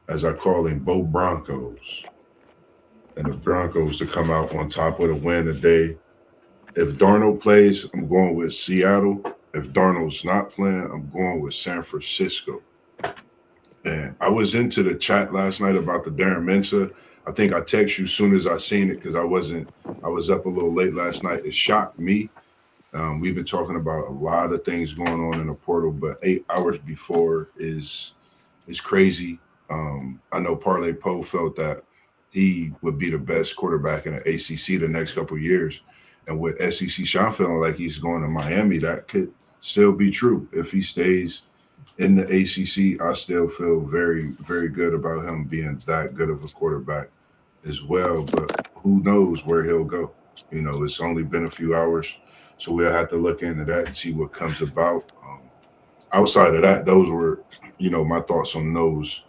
as I call him, Bo Broncos. And the Broncos to come out on top with a win today. If Darnold plays, I'm going with Seattle. If Darnold's not playing, I'm going with San Francisco. And I was into the chat last night about the Darren Mensah. I think I text you as soon as I seen it because I was up a little late last night. It shocked me. We've been talking about a lot of things going on in the portal, but 8 hours before is crazy. I know Parlay Poe felt that he would be the best quarterback in the ACC the next couple of years. And with SEC Sean feeling like he's going to Miami, that could still be true. If he stays in the ACC, I still feel very, very good about him being that good of a quarterback as well. But who knows where he'll go? You know, it's only been a few hours, so we'll have to look into that and see what comes about. Outside of that, those were, my thoughts on those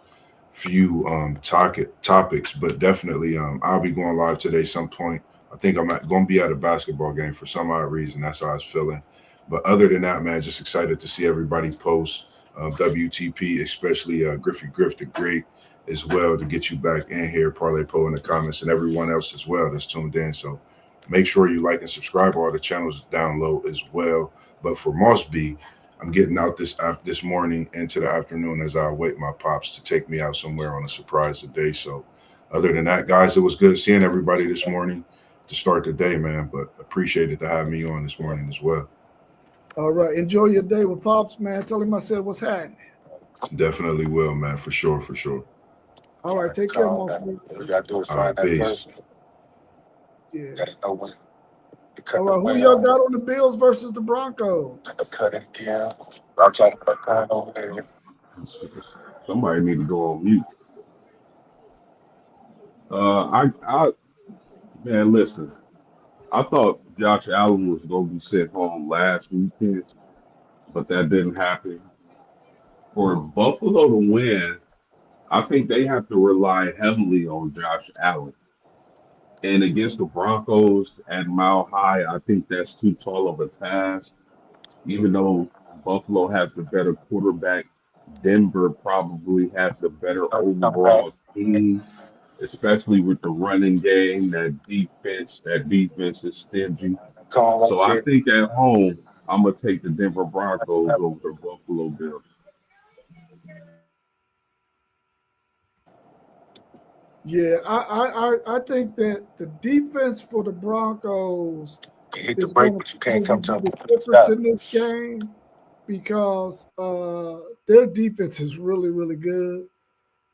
few topics, but definitely I'll be going live today some point. I think I'm going to be at a basketball game for some odd reason. That's how I was feeling. But other than that, man, just excited to see everybody post WTP, especially Griffey Griff the Great as well, to get you back in here, Parlay Po in the comments, and everyone else as well that's tuned in. So make sure you like and subscribe. All the channels down low as well. But for Moss B, I'm getting out this morning into the afternoon as I await my pops to take me out somewhere on a surprise today. So other than that, guys, it was good seeing everybody this morning to start the day, man. But appreciated to have me on this morning as well. All right. Enjoy your day with Pops, man. Tell him I said what's happening. Definitely will, man. For sure, for sure. All right. Take care, Moss B. What we gotta do is All right, find that peace. person. Yeah. Gotta know when to cut All the right. Who weight y'all off, got on the Bills versus the Broncos? to cut it again. I'm talking about going over there. Somebody need to go on mute. Man, listen. I thought Josh Allen was going to be sent home last weekend, but that didn't happen. For Buffalo to win, I think they have to rely heavily on Josh Allen. And against the Broncos at Mile High, I think that's too tall of a task. Even though Buffalo has the better quarterback, Denver probably has the better overall team, especially with the running game, that defense is stingy. Come on So right I there. think at home, I'm gonna take the Denver Broncos over the Buffalo Bills. Yeah, I think that the defense for the Broncos You hit the is brake, going but you to can't probably come be to the a difference stop. in this game because their defense is really, really good.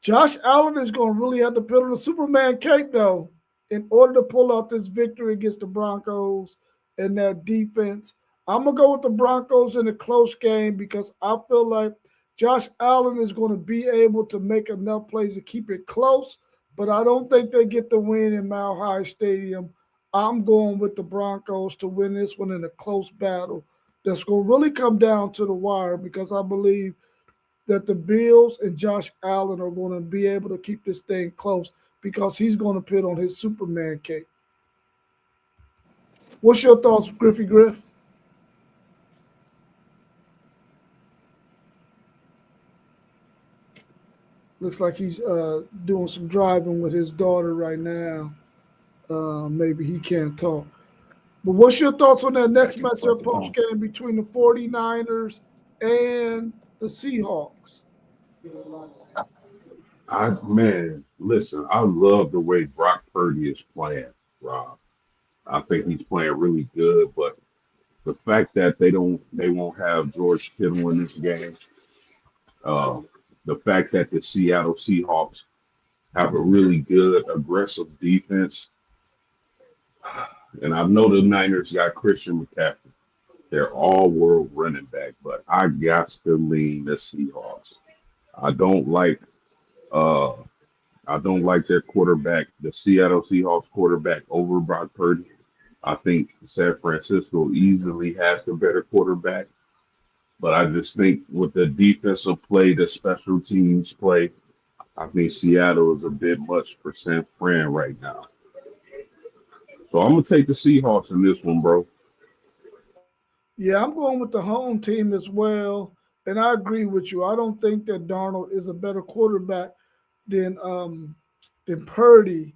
Josh Allen is going to really have to put on a Superman cape, though, in order to pull out this victory against the Broncos and that defense. I'm going to go with the Broncos in a close game because I feel like Josh Allen is going to be able to make enough plays to keep it close, but I don't think they get the win in Mile High Stadium. I'm going with the Broncos to win this one in a close battle that's going to really come down to the wire because I believe that the Bills and Josh Allen are going to be able to keep this thing close because he's going to put on his Superman cape. What's your thoughts, Griffey Griff? Looks like he's doing some driving with his daughter right now. Maybe he can't talk. But what's your thoughts on that next matchup post game between the 49ers and the Seahawks? Listen, I love the way Brock Purdy is playing, Rob. I think he's playing really good, but the fact that they won't have George Kittle in this game, uh, the fact that the Seattle Seahawks have a really good aggressive defense, and I know the Niners got Christian McCaffrey. They're all world running back, but I got to lean the Seahawks. I don't like uh I don't like their quarterback, the Seattle Seahawks quarterback over Brock Purdy. I think San Francisco easily has the better quarterback, but I just think with the defensive play, the special teams play, I think Seattle is a bit much for San Fran right now. So I'm gonna take the Seahawks in this one, bro. Yeah, I'm going with the home team as well. And I agree with you. I don't think that Darnold is a better quarterback than Purdy,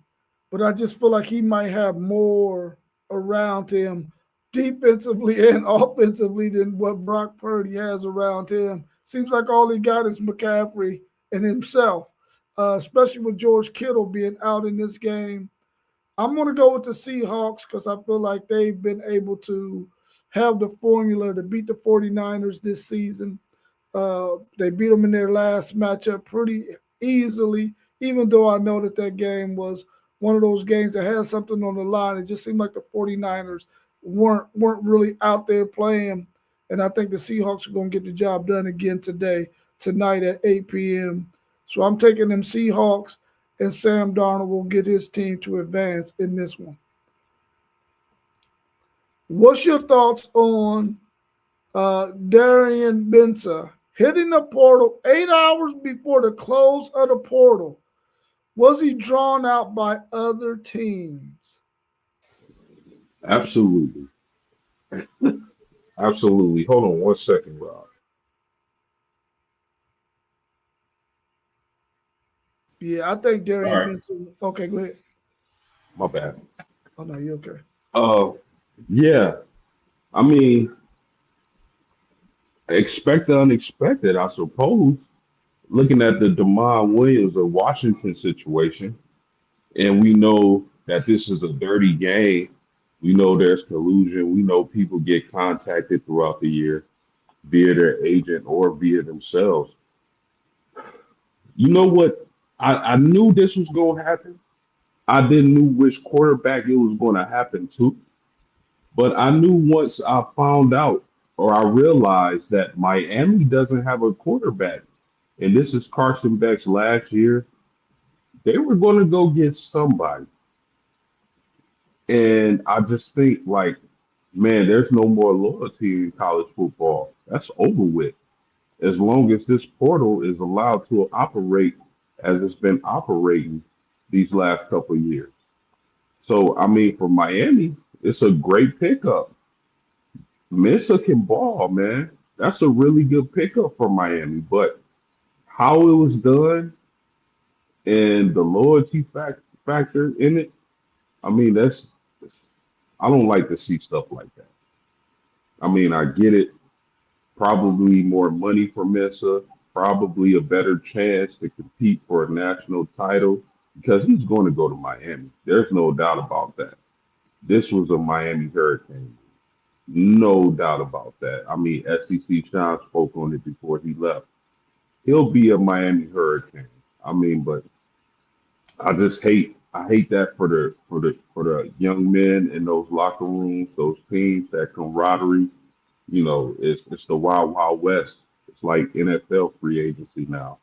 but I just feel like he might have more around him defensively and offensively than what Brock Purdy has around him. Seems like all he got is McCaffrey and himself, especially with George Kittle being out in this game. I'm going to go with the Seahawks because I feel like they've been able to have the formula to beat the 49ers this season. They beat them in their last matchup pretty easily, even though I know that that game was one of those games that had something on the line. It just seemed like the 49ers weren't really out there playing. And I think the Seahawks are going to get the job done again tonight at 8 p.m. So I'm taking them Seahawks, and Sam Darnold will get his team to advance in this one. What's your thoughts on Darian Benza hitting the portal 8 hours before the close of the portal? Was he drawn out by other teams? Absolutely. Absolutely. Hold on 1 second, Rob. Yeah, I think All Darian right. Benson. Okay, go ahead. My bad. Oh no, you okay? Uh, yeah. I mean, expect the unexpected, I suppose. Looking at the Demond Williams of Washington situation, and we know that this is a dirty game. We know there's collusion. We know people get contacted throughout the year via their agent or via themselves. You know what? I knew this was going to happen. I didn't know which quarterback it was going to happen to, but I knew once I found out or I realized that Miami doesn't have a quarterback, and this is Carson Beck's last year, they were going to go get somebody. And I just think, like, man, there's no more loyalty in college football. That's over with. As long as this portal is allowed to operate as it's been operating these last couple of years. So, I mean, for Miami, it's a great pickup. Mensa can ball, man. That's a really good pickup for Miami. But how it was done and the loyalty factor in it, I mean, I don't like to see stuff like that. I mean, I get it. Probably more money for Mensa, probably a better chance to compete for a national title because he's going to go to Miami. There's no doubt about that. This was a Miami Hurricane. No doubt about that. I mean, SEC Sean spoke on it before he left. He'll be a Miami Hurricane. I mean, but I hate that for the young men in those locker rooms, those teams, that camaraderie. You know, it's the wild wild west. It's like NFL free agency now.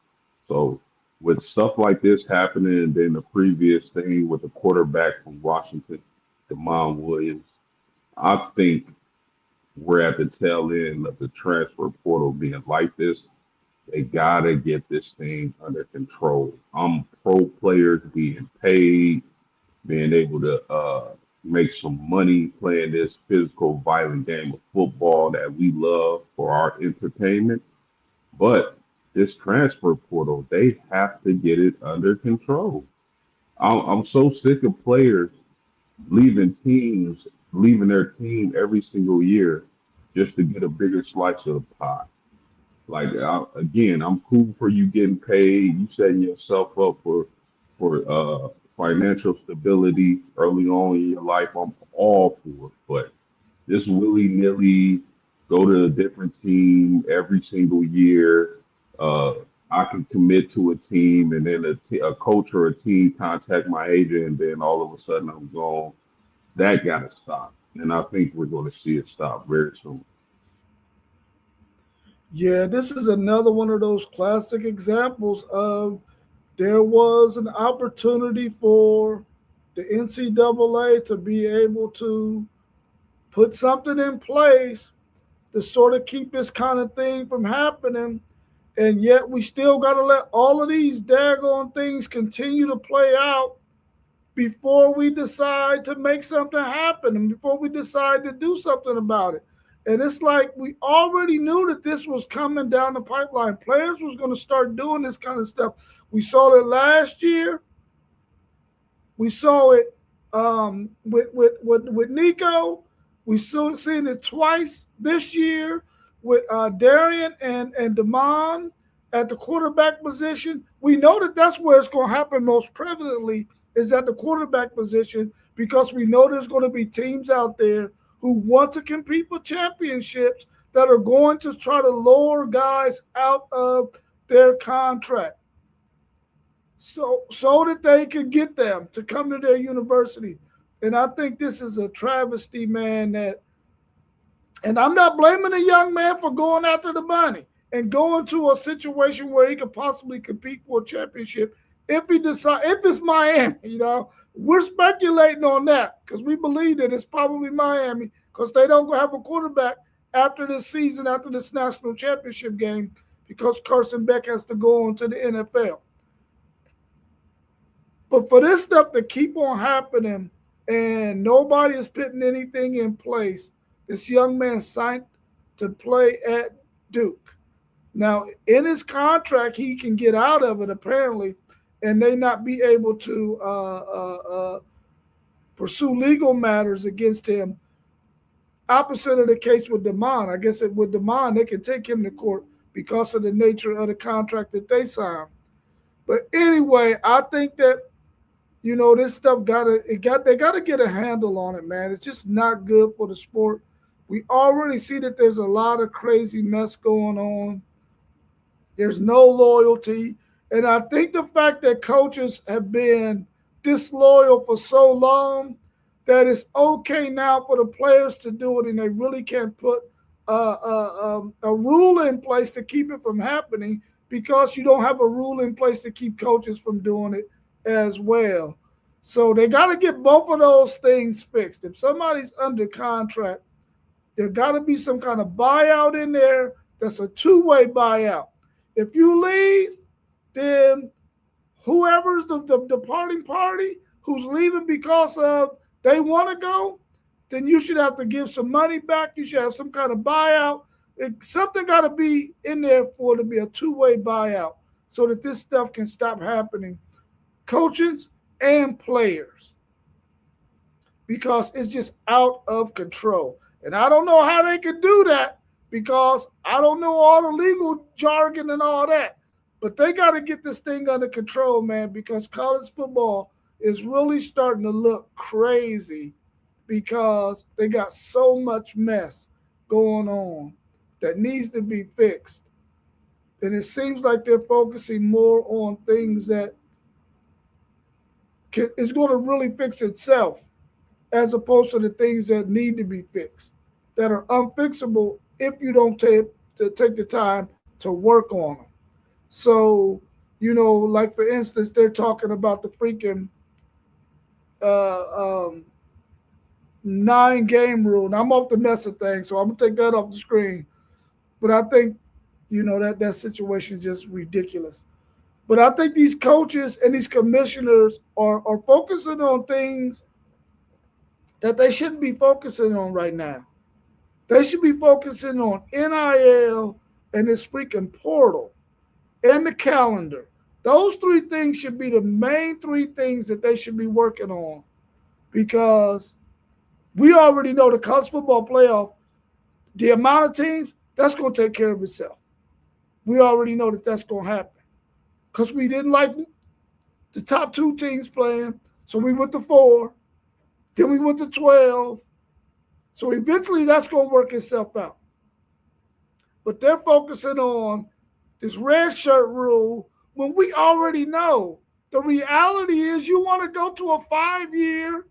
So with stuff like this happening, and then the previous thing with the quarterback from Washington, Demond Williams, I think we're at the tail end of the transfer portal being like this. They gotta get this thing under control. I'm pro players being paid, being able to make some money playing this physical, violent game of football that we love for our entertainment. But this transfer portal, they have to get it under control. I'm so sick of players leaving teams, leaving their team every single year just to get a bigger slice of the pie. Like again, I'm cool for you getting paid. You setting yourself up for financial stability early on in your life. I'm all for it, but this willy nilly go to a different team every single year. Uh, I can commit to a team, and then a coach or a team contact my agent, and then all of a sudden I'm gone. That got to stop, and I think we're going to see it stop very soon. Yeah, this is another one of those classic examples of there was an opportunity for the NCAA to be able to put something in place to sort of keep this kind of thing from happening. And yet we still got to let all of these daggone things continue to play out before we decide to make something happen and before we decide to do something about it. And it's like we already knew that this was coming down the pipeline. Players was going to start doing this kind of stuff. We saw it last year. We saw it with Nico. We saw seen it twice this year with Darian and Damon at the quarterback position. We know that that's where it's going to happen most prevalently is at the quarterback position because we know there's going to be teams out there who want to compete for championships that are going to try to lower guys out of their contract so that they could get them to come to their university. And I think this is a travesty, man, that and I'm not blaming the young man for going after the money and going to a situation where he could possibly compete for a championship if he decide if it's Miami, we're speculating on that because we believe that it's probably Miami because they don't have a quarterback after this season, after this national championship game, because Carson Beck has to go on to the NFL. But for this stuff to keep on happening and nobody is putting anything in place. This young man signed to play at Duke. Now, in his contract, he can get out of it apparently, and they not be able to pursue legal matters against him. Opposite of the case with Demond, I guess with Demond they can take him to court because of the nature of the contract that they signed. But anyway, I think that this stuff they gotta get a handle on it, man. It's just not good for the sport. We already see that there's a lot of crazy mess going on. There's no loyalty. And I think the fact that coaches have been disloyal for so long that it's okay now for the players to do it, and they really can't put a rule in place to keep it from happening because you don't have a rule in place to keep coaches from doing it as well. So they got to get both of those things fixed. If somebody's under contract, there got to be some kind of buyout in there that's a two-way buyout. If you leave, then whoever's the departing party who's leaving because of they want to go, then you should have to give some money back. You should have some kind of buyout. Something got to be in there for it to be a two-way buyout so that this stuff can stop happening. Coaches and players, because it's just out of control. And I don't know how they can do that because I don't know all the legal jargon and all that. But they got to get this thing under control, man, because college football is really starting to look crazy because they got so much mess going on that needs to be fixed. And it seems like they're focusing more on things that is going to really fix itself as opposed to the things that need to be fixed, that are unfixable if you don't take the time to work on them. So, like for instance, they're talking about the freaking 9-game rule. Now I'm off the mess of things, so I'm gonna take that off the screen. But I think, that situation is just ridiculous. But I think these coaches and these commissioners are focusing on things that they shouldn't be focusing on right now. They should be focusing on NIL and this freaking portal and the calendar. Those three things should be the main three things that they should be working on, because we already know the college football playoff, the amount of teams, that's going to take care of itself. We already know that that's going to happen because we didn't like the top 2 teams playing, so we went to 4, then we went to 12. So eventually that's going to work itself out. But they're focusing on this red shirt rule when we already know the reality is you want to go to a 5-year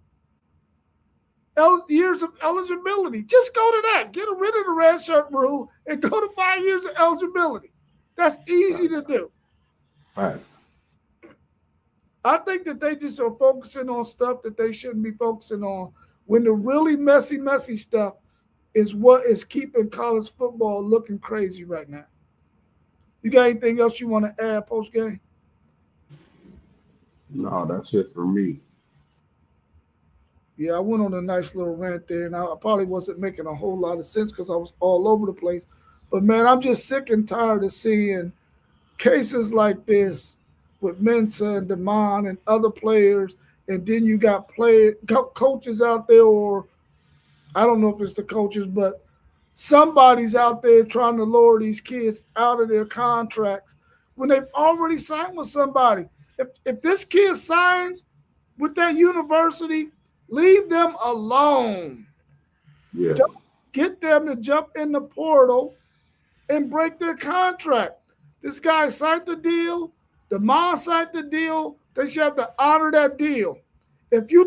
years of eligibility. Just go to that. Get rid of the red shirt rule and go to 5 years of eligibility. That's easy to do. Right. I think that they just are focusing on stuff that they shouldn't be focusing on when the really messy stuff is what is keeping college football looking crazy right now. You got anything else you want to add post game? No, that's it for me. Yeah, I went on a nice little rant there, and I probably wasn't making a whole lot of sense because I was all over the place. But, man, I'm just sick and tired of seeing cases like this with Mensah and Demond and other players, and then you got coaches out there, or I don't know if it's the coaches, but somebody's out there trying to lure these kids out of their contracts when they've already signed with somebody. If this kid signs with that university, leave them alone. Yeah. Don't get them to jump in the portal and break their contract. This guy signed the deal. The mom signed the deal. They should have to honor that deal. If you're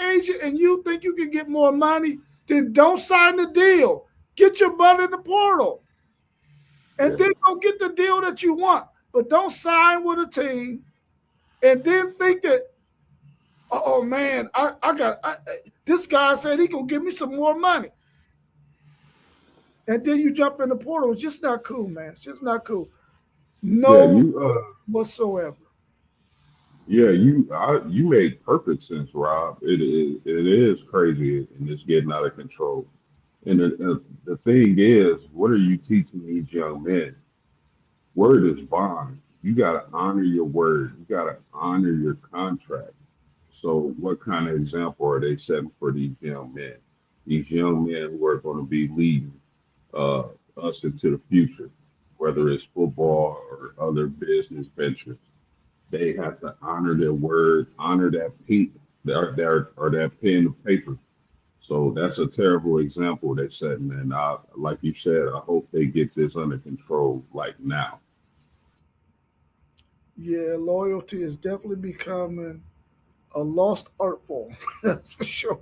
agent and you think you can get more money, then don't sign the deal. Get your butt in the portal. And then go get the deal that you want. But don't sign with a team and then think that, oh man, this guy said he gonna give me some more money. And then you jump in the portal. It's just not cool, man. It's just not cool. No whatsoever. Yeah, you make perfect sense, Rob. It is crazy and it's getting out of control. And the thing is, what are you teaching these young men? Word is bond. You got to honor your word. You got to honor your contract. So, what kind of example are they setting for these young men? These young men who are going to be leading uh, us into the future, whether it's football or other business ventures. They have to honor their word, honor that or that pen of paper. So that's a terrible example they're setting. And like you said, I hope they get this under control like now. Yeah, loyalty is definitely becoming a lost art form. That's for sure.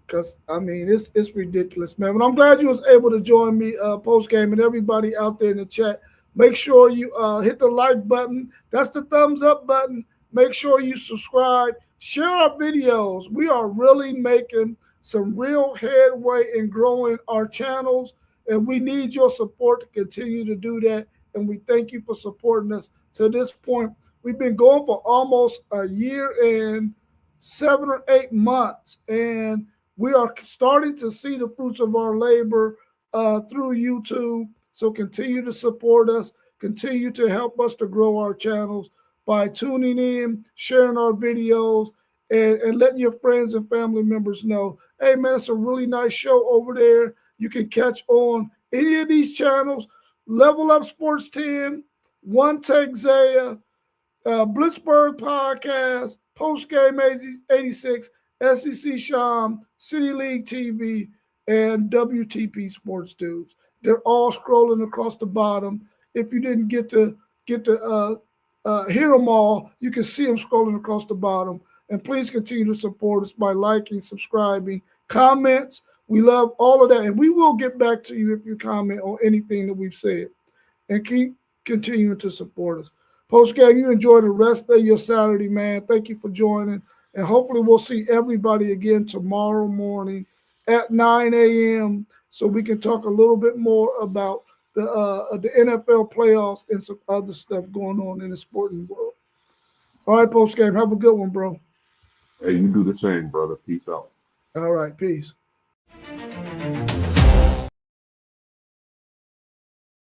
Because I mean, it's ridiculous, man. But I'm glad you was able to join me post game, and everybody out there in the chat. Make sure you hit the like button. That's the thumbs up button. Make sure you subscribe. Share our videos. We are really making some real headway in growing our channels, and we need your support to continue to do that. And we thank you for supporting us to this point. We've been going for almost a year and 7 or 8 months, and we are starting to see the fruits of our labor through YouTube. So continue to support us, continue to help us to grow our channels by tuning in, sharing our videos, and letting your friends and family members know, hey, man, it's a really nice show over there. You can catch on any of these channels, Level Up Sports 10, One Take Zaya, Blitzburg Podcast, Post Game 86, SEC Sham, City League TV, and WTP Sports Dudes. They're all scrolling across the bottom. If you didn't get to hear them all, you can see them scrolling across the bottom. And please continue to support us by liking, subscribing, comments. We love all of that, and we will get back to you if you comment on anything that we've said. And keep continuing to support us. Post game, you enjoy the rest of your Saturday, man. Thank you for joining. And hopefully, we'll see everybody again tomorrow morning at 9 a.m. so we can talk a little bit more about the NFL playoffs and some other stuff going on in the sporting world. All right, post game, have a good one, bro. Hey, you do the same, brother. Peace out. All right, peace.